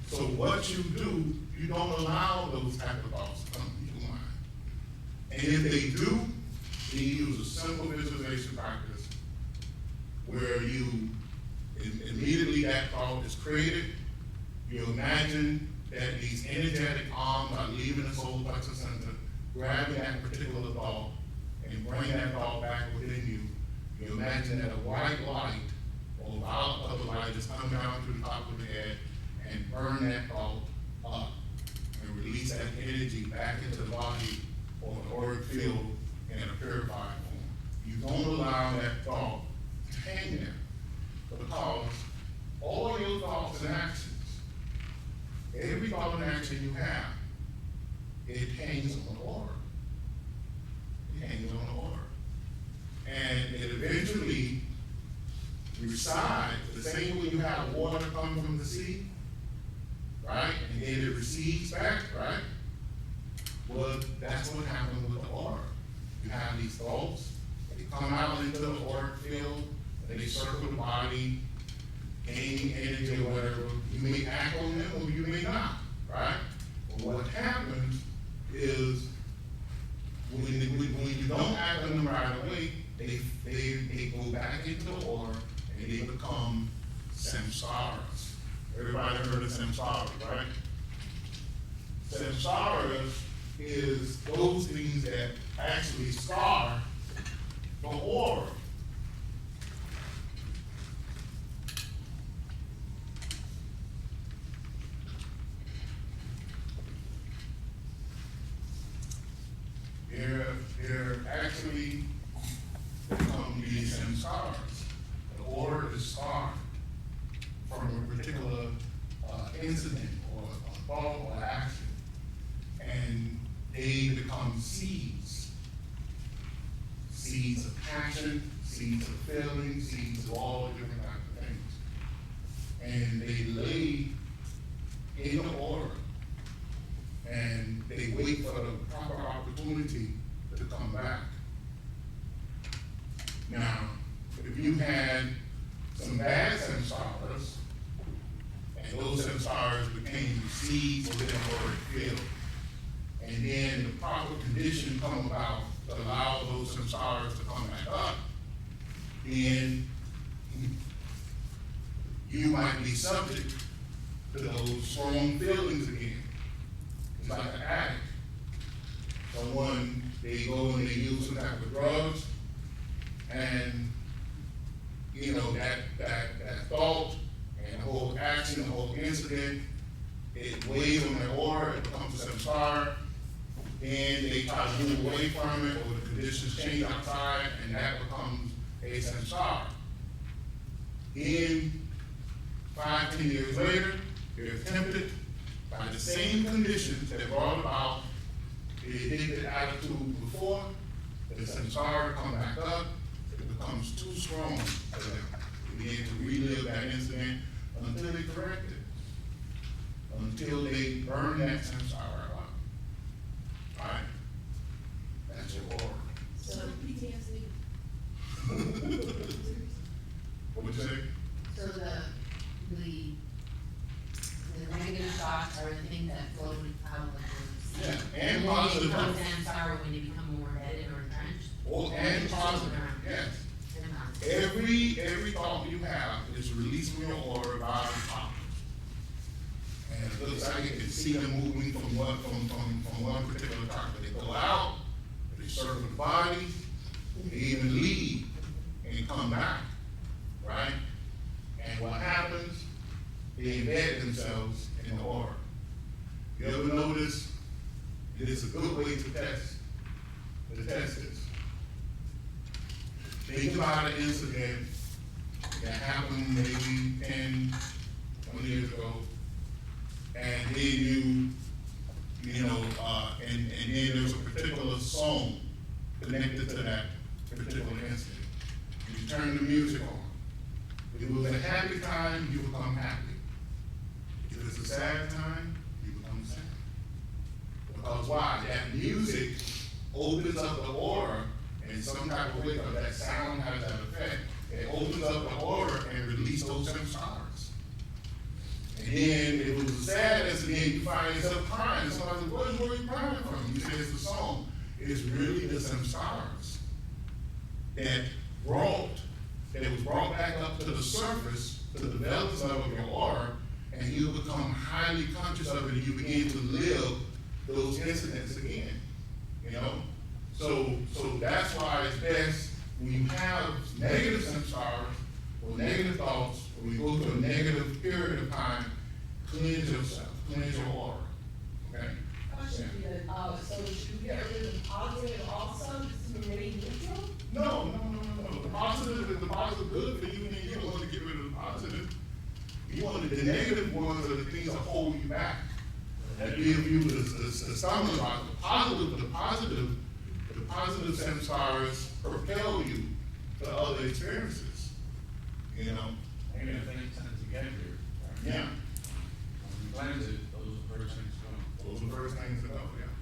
So what you do, you don't allow those type of thoughts to come to your mind. And if they do, then you use a simple visualization practice where you immediately that thought is created. You imagine that these energetic arms are leaving the solar plexus center, grabbing that particular thought, and bring that thought back within you. You imagine that a white light or violet color light is coming down through the top of the head and burn that thought up and release that energy back into the body or the auric field in a purified form. You don't allow that thought to hang there, because all your thoughts and actions, every thought and action you have, it hangs on the aura. It hangs on the aura. And it eventually resides, the same way you have water come from the sea, right? And then it recedes back, right? Well, that's what happens with the aura. You have these thoughts, they come out into the auric field, and they circle the body, gaining energy or whatever. You may act on them or you may not, right? But what happens is when you don't act on them right away, they go back into the aura and they become samskaras. Everybody heard of samskaras, right? Samskaras is those things that actually scar the aura. samskaras, and those samskaras became seeds within the auric field. And then the proper condition come about to allow those samskaras to come back up, then you might be subject to those strong feelings again. It's like an addict. Someone, they go and they use some type of drugs, and you know, that thought and the whole action, the whole incident, it weighs on their aura, it becomes a samskara, and they try to move away from it, or the conditions change outside, and that becomes a samskara. Then 5, 10 years later, they're tempted by the same conditions that brought about the addicted attitude before. The samskara come back up, it becomes too strong for them to be able to relive that incident until they correct it, until they burn that samskara out. Right? That's your aura. So PTSD. What would you say? So the negative thoughts are the things that float out of the Yeah, and then positive. they become samskara when they become more embedded or entrenched. Or, and positive, yes. And positive. Every thought you have is released from your aura by the chakras. And it looks like you can see them moving from one particular chakra. They go out, they circle the body, they even leave and come back, right? And what happens, they embed themselves in the aura. You ever notice, it is a good way to test this. Think about an incident that happened maybe 10, 20 years ago, and then and then there's a particular song connected to that particular incident. You turn the music on. If it was a happy time, you become happy. If it's a sad time, you become sad. Because why? That music opens up the aura in some type of way, because that sound has that effect. It opens up the aura and releases those samskaras. And then if it was a sad incident, you find yourself crying. Somebody says, where are you crying from? You say it's the song. It's really the samskaras that was brought back up to the surface, to the development of your aura, and you become highly conscious of it, and you begin to live those incidents again, you know? So that's why it's best when you have negative samskaras or negative thoughts, when you go through a negative period of time, cleanse yourself, cleanse your aura, okay? Question for you, so should we get rid of the positive also, just to remain neutral? No. The positive good for you, and you don't want to get rid of the positive. You want the negative ones are the things that hold you back. That give you the stomach about the positive samskaras propel you to other experiences. You know? And if things tend to get here. Yeah. When you cleanse it, those are the first things to go. Those are the first things to go, yeah.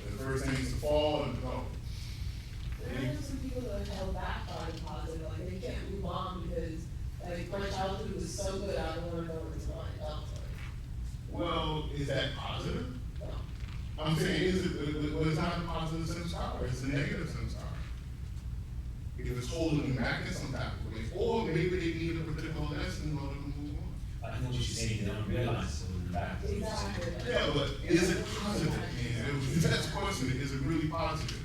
They're the first things to fall and to go. I know some people that are held back by the positive, like they can't move on because, like, my childhood was so good, I don't want to know where it's going. Well, is that positive? No. I'm saying, it's not a positive samskara, it's a negative samskara. If it's holding them back in some type of way, or maybe they need a particular lesson in order to move on. I think what she's saying, they don't realize it will back. Exactly. Yeah, but is it positive? That's the question, is it really positive?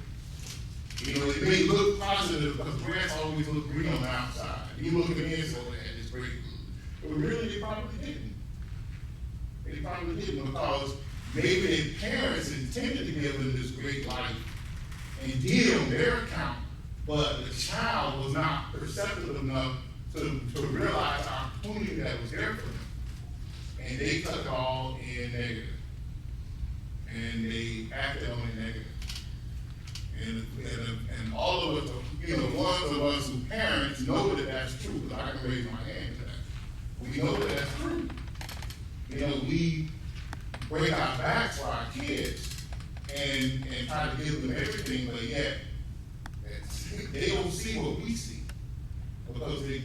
You know, it may look positive because grass always looks green on the outside. You look in the inside, and it's great. But really, they probably didn't. They probably didn't, because maybe their parents intended to give them this great life and did on their account, but the child was not perceptive enough to realize the opportunity that was there for them. And they took it all in negative. And they acted on it negative. And all of us, ones of us who parents know that that's true, because I can raise my hand to that. We know that that's true. We break our backs for our kids and try to give them everything, but yet they don't see what we see, because they're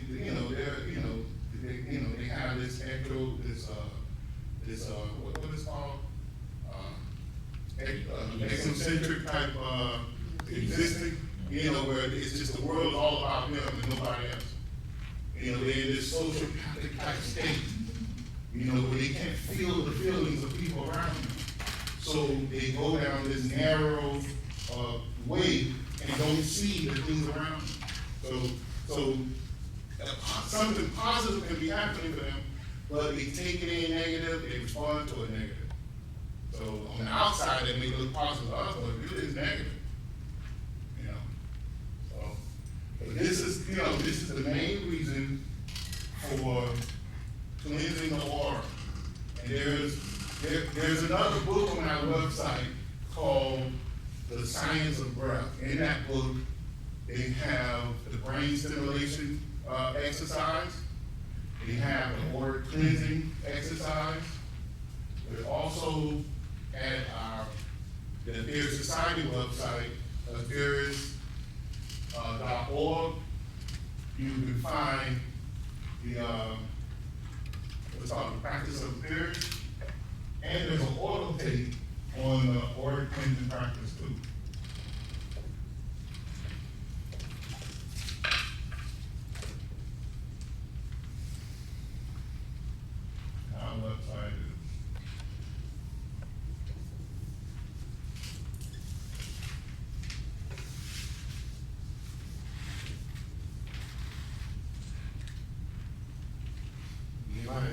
what is it called? Eccentric type, existing, you know, where it's just the world is all about them and nobody else. You know, they're in this sociopathic type state, you know, where they can't feel the feelings of people around them. So they go down this narrow, way and don't see the things around them. So something positive can be happening to them, but they take it in negative, they respond to it negative. So on the outside, it may look positive to us, but it really is negative. You know, so this is, you know, this is the main reason for cleansing the aura. And there's another book on our website called The Science of Breath. In that book, they have the brain stimulation exercise. They have the auric cleansing exercise. There's also at the Affairs Society website, affairs.org, you can find the what's called the practice of affairs, and there's an auto tape on the auric cleansing practice too. Our website is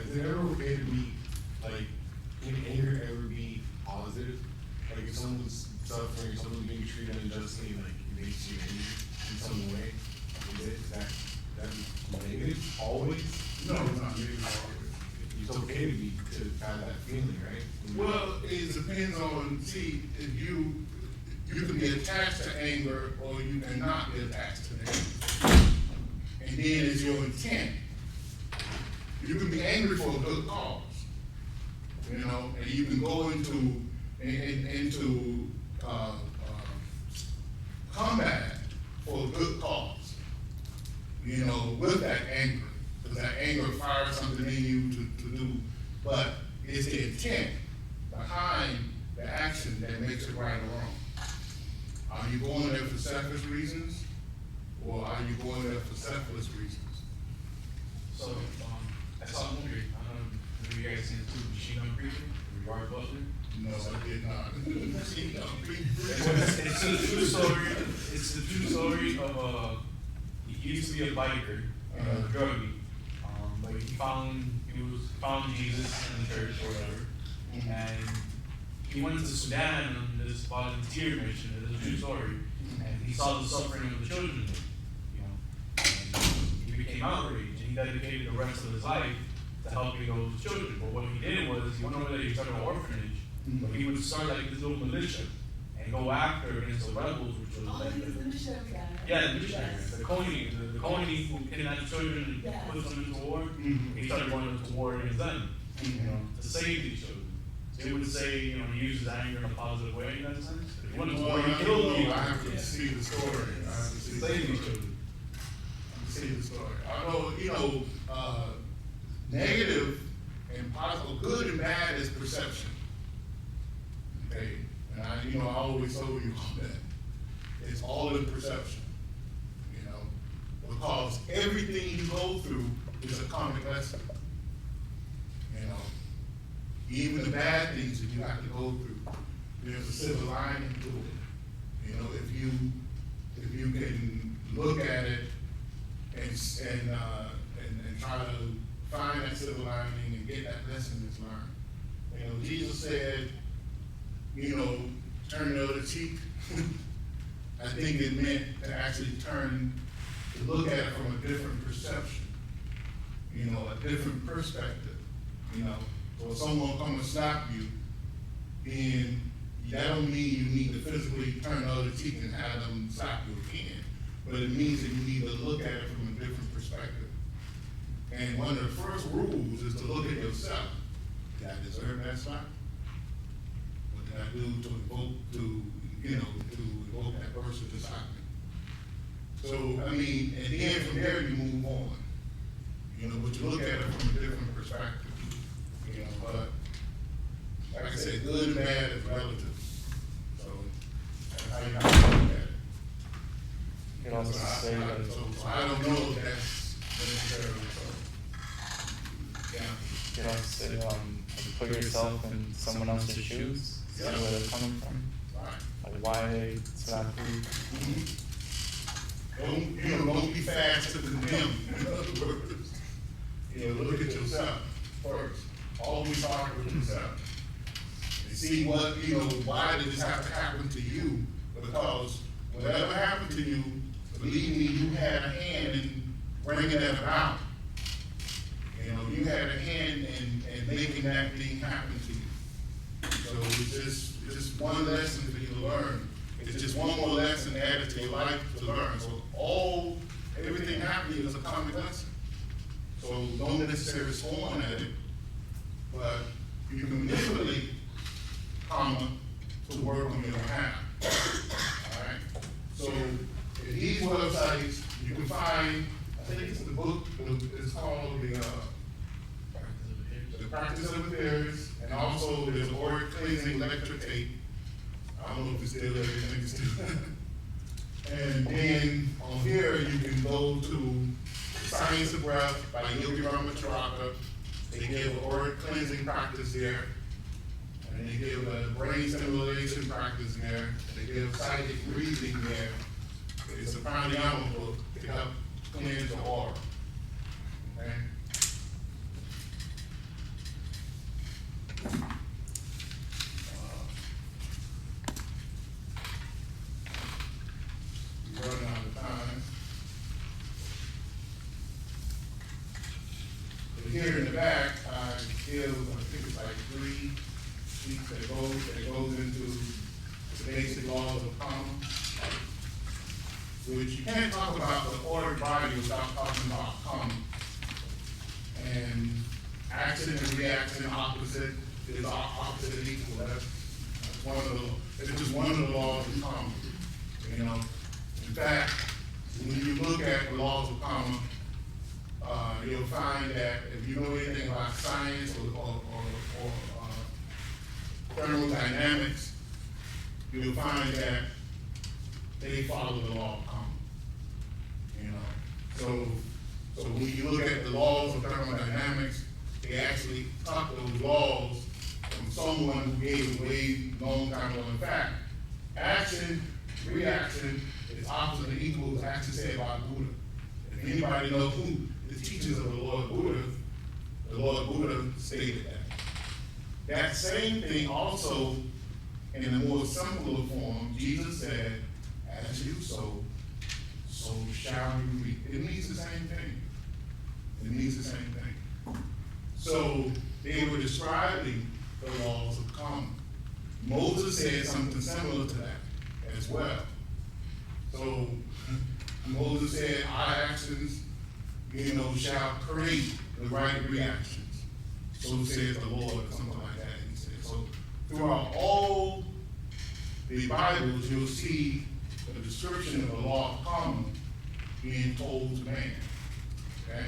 is it ever okay to be, like, can anger ever be positive? Like, if someone's suffering, someone's being treated unjustly, like, it makes you angry in some way, is that negative always? no, it's not negative always. It's okay to have that feeling, right? Well, it depends on, see, if you can be attached to anger or you cannot be attached to anger. And then it's your intent. You can be angry for a good cause, you know, and you can go into combat for a good cause, you know, with that anger, because that anger fires something in you to do, but it's the intent behind the action that makes it right or wrong. Are you going there for selfish reasons, or are you going there for selfless reasons? So, I saw a movie, I don't know if you guys seen it too, Machine Gun Preacher, with Yard Butler. No, I did not. It's a true story, it's the true story of, he used to be a biker, druggie, but he found Jesus in the church or whatever, and he went to Sudan on this volunteer mission, it's a true story, and he saw the suffering of the children, you know, and he became outraged, and he dedicated the rest of his life to helping those children. But what he did was, he went over there, he started an orphanage, but he would start like this little militia, and go after against the rebels, which was like, the missionary guy. yeah, the missionaries, the Coney who kidnapped the children and put them into war, he started going into war against them, you know, to save these children. So he would say, you know, he uses anger in a positive way in that sense. If he went into war, he killed people. I have to see the story. I have to see the Save these story. children. See the story. I know, you know, negative and positive, good and bad is perception. Okay, and I always told you all that. It's all in perception, you know, because everything you go through is a karmic lesson. You know, even the bad things that you have to go through, there's a silver lining to it. You know, if you can look at it and try to find that silver lining and get that lesson that's learned. You know, Jesus said, you know, turn the other cheek. I think it meant to actually to look at it from a different perception, you know, a different perspective, you know. So if someone come and slap you, then that don't mean you need to physically turn the other cheek and have them slap you again, but it means that you need to look at it from a different perspective. And one of the first rules is to look at yourself. Did I deserve that slap? What did I do to evoke that person to slap me? So, I mean, and then from there you move on. You know, but you look at it from a different perspective. but like I said, good and bad is relative. So that's how you have to look at it. You can also say that, So I don't know if that's necessarily so. Yeah. you can also say, put yourself in someone else's shoes, see where they're coming from, Right. like why they slap food. Don't be fast to condemn, in other words. Look at yourself first. Always start with yourself. And see what, why did this have to happen to you? Because whatever happened to you, believe me, you had a hand in bringing that about. You had a hand in making that thing happen to you. So it's just one lesson for you to learn. It's just one more lesson added to your life to learn. So everything happening is a common lesson. So don't necessarily scorn at it, but you can manipulate karma to work on your behalf. All right? So in these websites, you can find, I think it's the book, it's called the Practice of Affairs, and also there's auric cleansing electric tape. I don't know if it's still there, I think it's still. And then on here, you can go to Science of Breath by Yogi Ramakrishna. They give auric cleansing practice there. And they give a brain stimulation practice there. They give psychic breathing there. It's a pranayama book to help cleanse the aura. Okay? We're running out of time. But here in the back, I give, I think it's like 3 sheets that goes into the basic laws of karma, which you can't talk about the auric body without talking about karma. And action and reaction opposite is opposite and equal. That's one of the, it's just one of the laws of karma. In fact, when you look at the laws of karma, you'll find that if you know anything about science or thermodynamics, you'll find that they follow the law of karma. So when you look at the laws of thermodynamics, they actually took those laws from someone who gave away long time ago. In fact, action, reaction is opposite and equal is actually said by Buddha. If anybody knows who the teachers of the Lord Buddha stated that. That same thing also, in a more simpler form, Jesus said, as you sow, so shall you reap. It means the same thing. It means the same thing. So they were describing the laws of karma. Moses said something similar to that as well. So Moses said, our actions, shall create the right reactions. So says the Lord, or something like that. He said. So throughout all the Bibles, you'll see the description of the law of karma being told to man. Okay?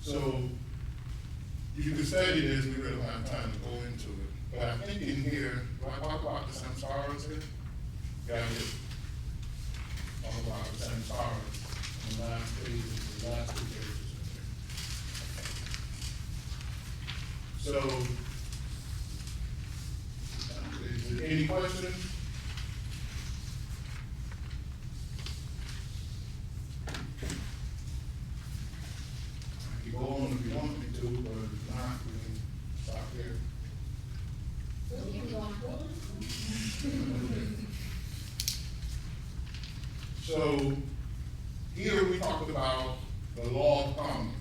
So you can study this, we really don't have time to go into it. But I think in here, do I talk about the Samskaras here? Got it. Talk about the Samskaras on the last page, the last 2 pages. So, is there any questions? You go on if you want me to, but if not, we can stop there. So, here we talk about the law of karma.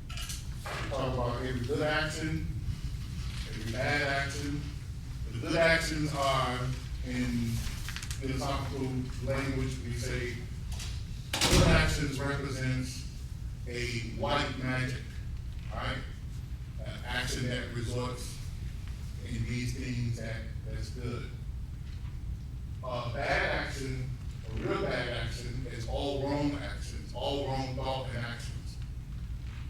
We talk about every good action, every bad action. The good actions are, in philosophical language, we say, good actions represents a white magic, right? An action that results in these things that's good. Bad action, a real bad action, is all wrong actions, all wrong thought and actions.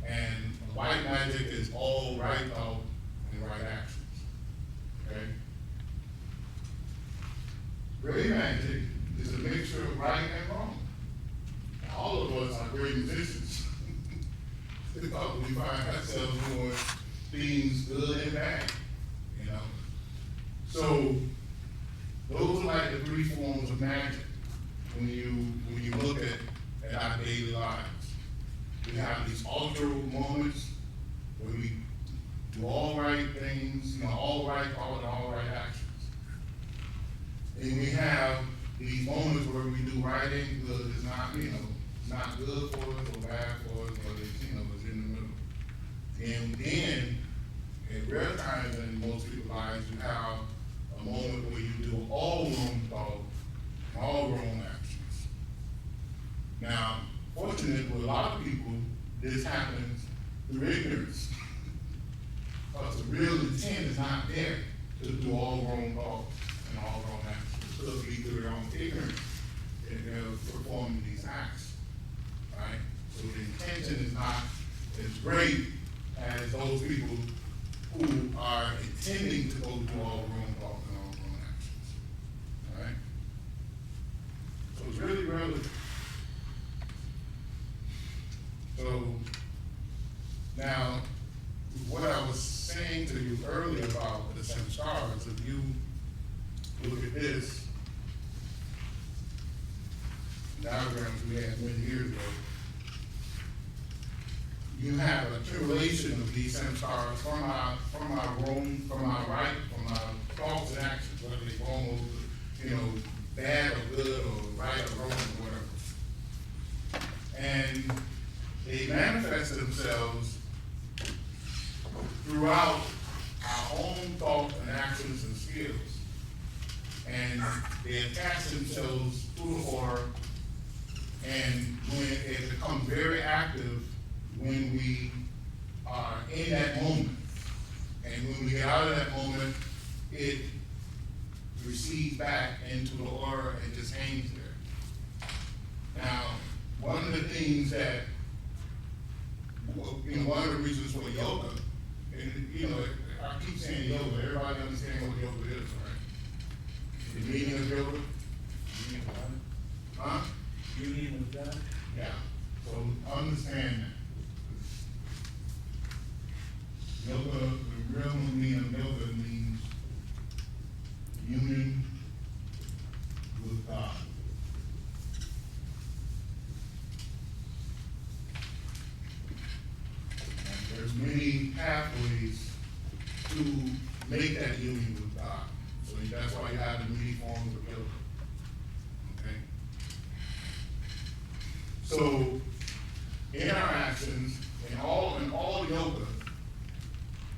And white right thought and right actions. Okay? Great magic is a mixture of right and wrong. Now, all of us are great musicians because we find ourselves doing things good and bad, you know. So those are like the three forms of magic when you look at our daily lives. We have these ultra moments where we do all right things, you know, all right thought and all right actions. And we have these moments where we do right and good. It's not, you know, it's not good for us or bad for us, but it's, you know, it's in the middle. And then, at rare times in most people's lives, you have a moment where you do all wrong thought, all wrong actions. Now, fortunately, with a lot of people, this happens through ignorance. Because the real intent is not there to do all wrong thoughts and all wrong actions. It could be through their own ignorance that they're performing these acts, right? So the intention is not as great as those people who are intending to go do all wrong thoughts and all wrong actions, all right? So it's really relative. So now, what I was saying to you earlier about the Samskaras, if you look at this diagrams we had many years ago, you have an accumulation of these Samskaras from our right, from our thoughts and actions, whether they wrong or, you know, bad or good or right or wrong or whatever. And they manifest themselves throughout our own thoughts and actions and skills. And they attach themselves to the aura, and when it becomes very active when we are in that moment. And when we get out of that moment, it recedes back into the aura and just hangs there. Now, one of the things that, you know, one of the reasons for yoga, and you know, I keep saying yoga, everybody understands what yoga is, right? The meaning of yoga? Huh? Union with God? Yeah, so understand that. Yoga, the real meaning of yoga means union with God. And there's many pathways to make that union with God. So that's why you have the many forms of yoga. Okay? So in our actions, in all yoga,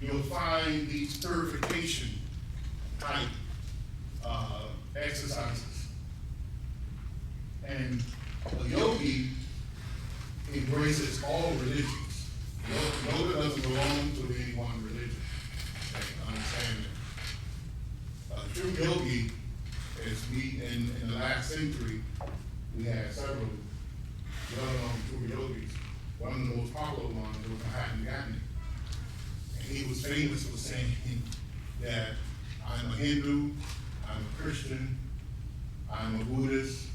you'll find these purification type exercises. And a yogi embraces all religions. Yoga doesn't belong to any one religion. Okay, understand that. A true yogi, as we in the last century, we had several well-known true yogis. One of the most popular ones was Mahatma Gandhi. And he was famous for saying that I'm a Hindu, I'm a Christian, I'm a Buddhist,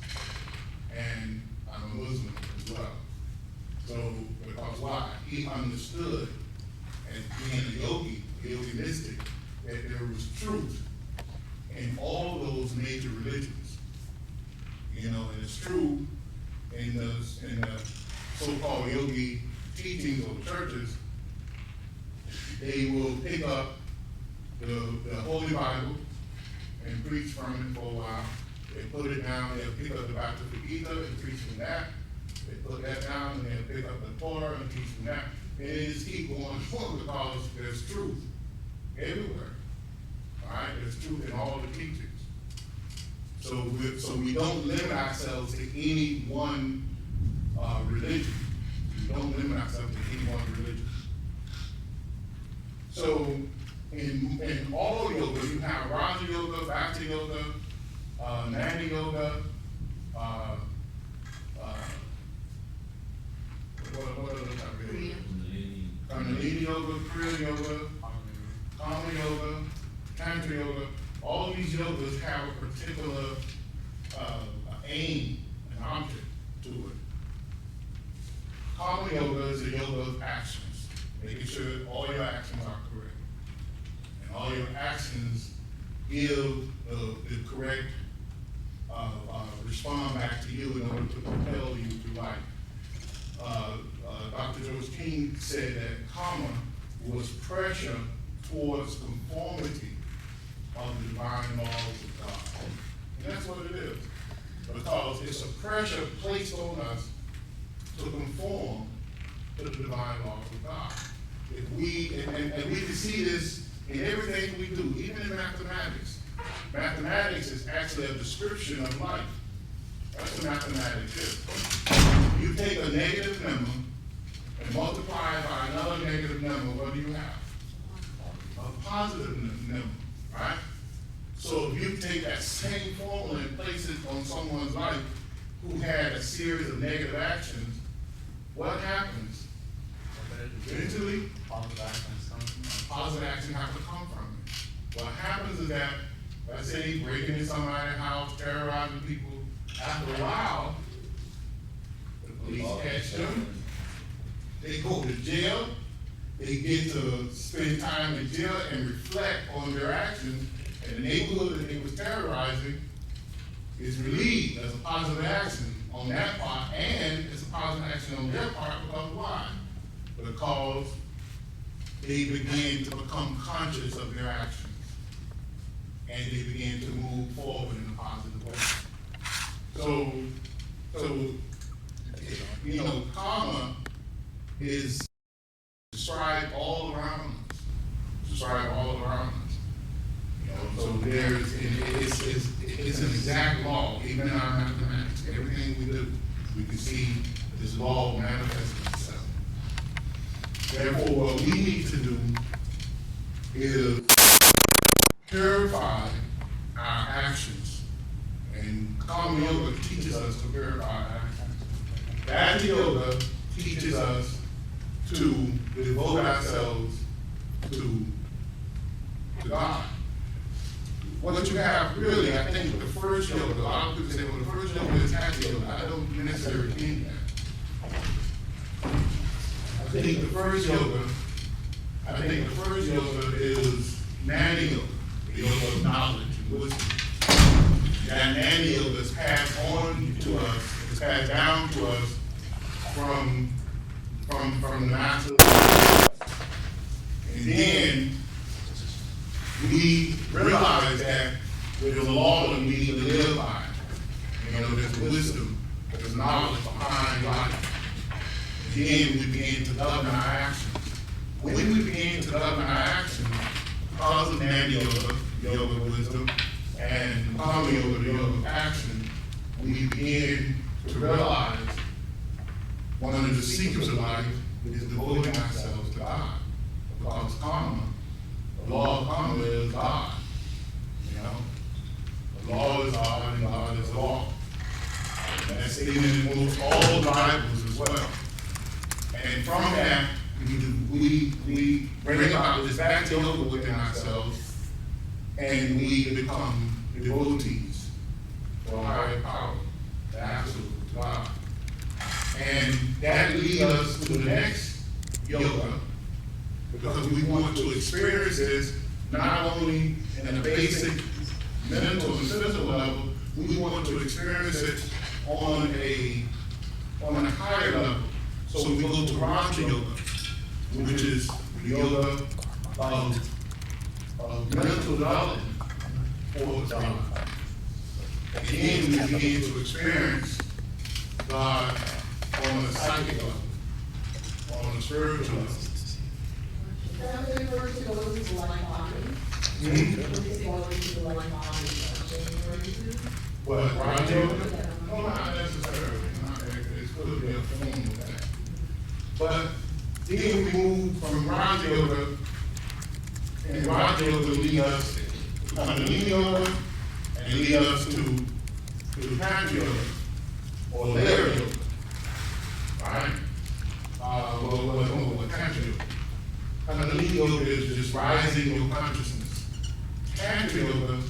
and I'm a Muslim as well. So, because why? He understood, as being a yogi, yogi mystic, that there was truth in all those major religions. You know, and it's true in the so-called yogi teachings of the churches. They will pick up the Holy Bible and preach from it for a while. They put it down, they'll pick up the Bhagavad Gita and preach from that. They put that down and they'll pick up the Torah and teach from that. And they just keep going on because there's truth everywhere. All right, there's truth in all the teachings. So we don't limit ourselves to any one religion. We don't limit ourselves to any one religion. So in all yoga, you have Raja Yoga, Bhakti Yoga, Nadi Yoga, what other type of yoga? Kundalini Yoga, Kriya Yoga, Karma yoga, Tantra yoga, all these yogas have a particular aim, an object to it. Karma yoga is a yoga of actions, making sure that all your actions are correct. And all your actions give the correct respond back to you in order to propel you through life. Dr. George King said that karma was pressure towards conformity of the divine laws of God. And that's what it is. Because it's a pressure placed on us to conform to the divine laws of God. If we, and we can see this in everything we do, even in mathematics. Mathematics is actually a description of life. That's what mathematics is. You take a negative number and multiply it by another negative number, what do you have? A positive number, right? So if you take that same formula and place it on someone's life who had a series of negative actions, what happens? Eventually, positive action has to come from it. What happens is that, let's say you break into somebody's house, terrorizing people, after a while, the police catch them, they go to jail, they get to spend time in jail and reflect on their actions, and the neighborhood that they was terrorizing is relieved as a positive action on that part, and it's a positive action on their part because why? Because they began to become conscious of their actions, and they began to move forward in a positive way. So, you know, karma is described all around us. Described all around us. You know, so there's, it's an exact law, even in our mathematics. Everything we do, we can see this law manifesting itself. Therefore, what we need to do is purify our actions. And Karma Yoga teaches us to purify our actions. Raja Yoga teaches us to devote ourselves to God. What you have really, I think, with the first yoga, a lot of people say, well, the first yoga is Hatha Yoga. I don't necessarily mean that. I think the first yoga is nadi yoga, the yoga of knowledge and wisdom. That nadi yoga is passed on to us, it's passed down to us from the master. And then we realize that there's a law that we need to live by. You know, there's wisdom, there's knowledge behind life. And then we begin to govern our actions. When we begin to govern our actions, because of nadi yoga, the yoga of wisdom, and karma yoga, the yoga of action, we begin to realize one of the secrets of life is devoting ourselves to God. Because karma, the law of karma is God. You know? The law is God and God is law. And that's even in most all Bibles as well. And from that, we bring about this back yoga within ourselves, and we become devotees for a higher power, the absolute God. And that leads us to the next yoga, because we want to experience this not only in a basic mental and physical level, we want to experience it on a higher level. So we go to Raja Yoga, which is the yoga of mental development for God. Again, we begin to experience God on a psychic level, on a spiritual level. That they refer to those who like body. When they go into the like body, What, Raja Yoga? No, not necessarily. It's supposed to be a form of that. But then we move from Raja Yoga, and Raja Yoga lead us to Kundalini Yoga, and lead us to Tantra Yoga, or Layer Yoga, right? What Tantra Yoga. Kundalini yoga is just rising your consciousness. Tantra yoga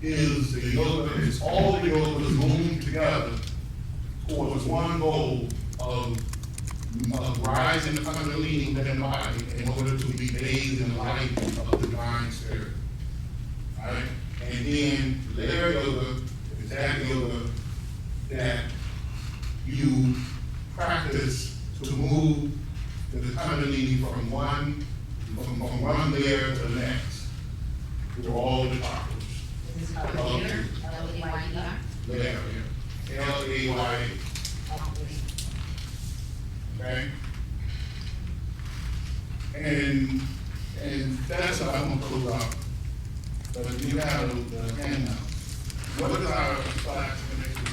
is the yoga, it's all the yogas moving together towards one goal of rising the Kundalini within the body in order to be bathed in the light of the divine spirit. Right? And then layer yoga is that yoga that you practice to move the Kundalini from one layer to the next, through all the chakras. This is called layer, L-A-Y-E-R. Layer, yeah. L-A-Y-A. Okay? And that's how I'm gonna close out. But you have the handout. What is our class for next week?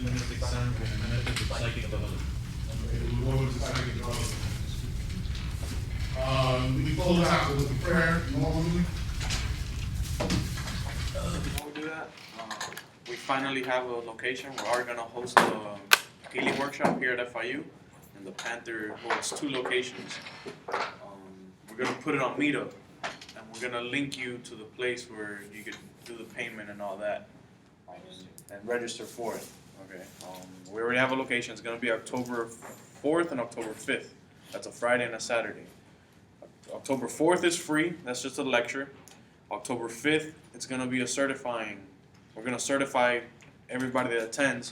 Mystic sound and metaphysical psychic development. Okay, we'll go into psychic development. We close out with a prayer normally. Before we do that, we finally have a location. We are going to host a healing workshop here at FIU, and the Panther holds 2 locations. We're going to put it on Meetup, and we're going to link you to the place where you can do the payment and all that, and register for it. Okay. We already have a location. It's going to be October 4th and October 5th. That's a Friday and a Saturday. October 4th is free. That's just a lecture. October 5th, it's going to be a certifying. We're going to certify everybody that attends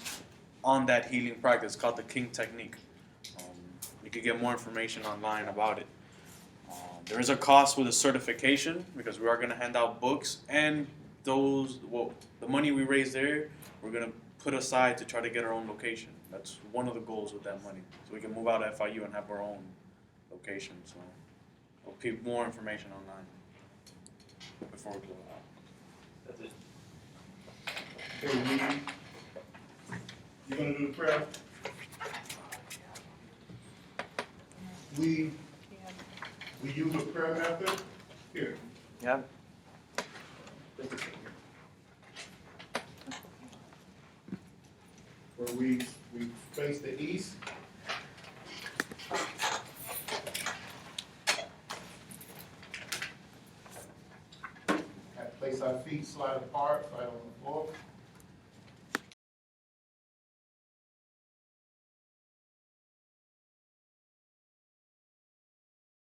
on that healing practice called the King Technique. You can get more information online about it. There is a cost with the certification because we are going to hand out books, and the money we raise there, we're going to put aside to try to get our own location. That's one of the goals with that money. So we can move out of FIU and have our own location. So we'll keep more information online before we close out. That's it. Okay, you gonna do the prayer? We use a prayer method here. Yeah. Where we face the east. Place our feet slide apart, slide on the floor.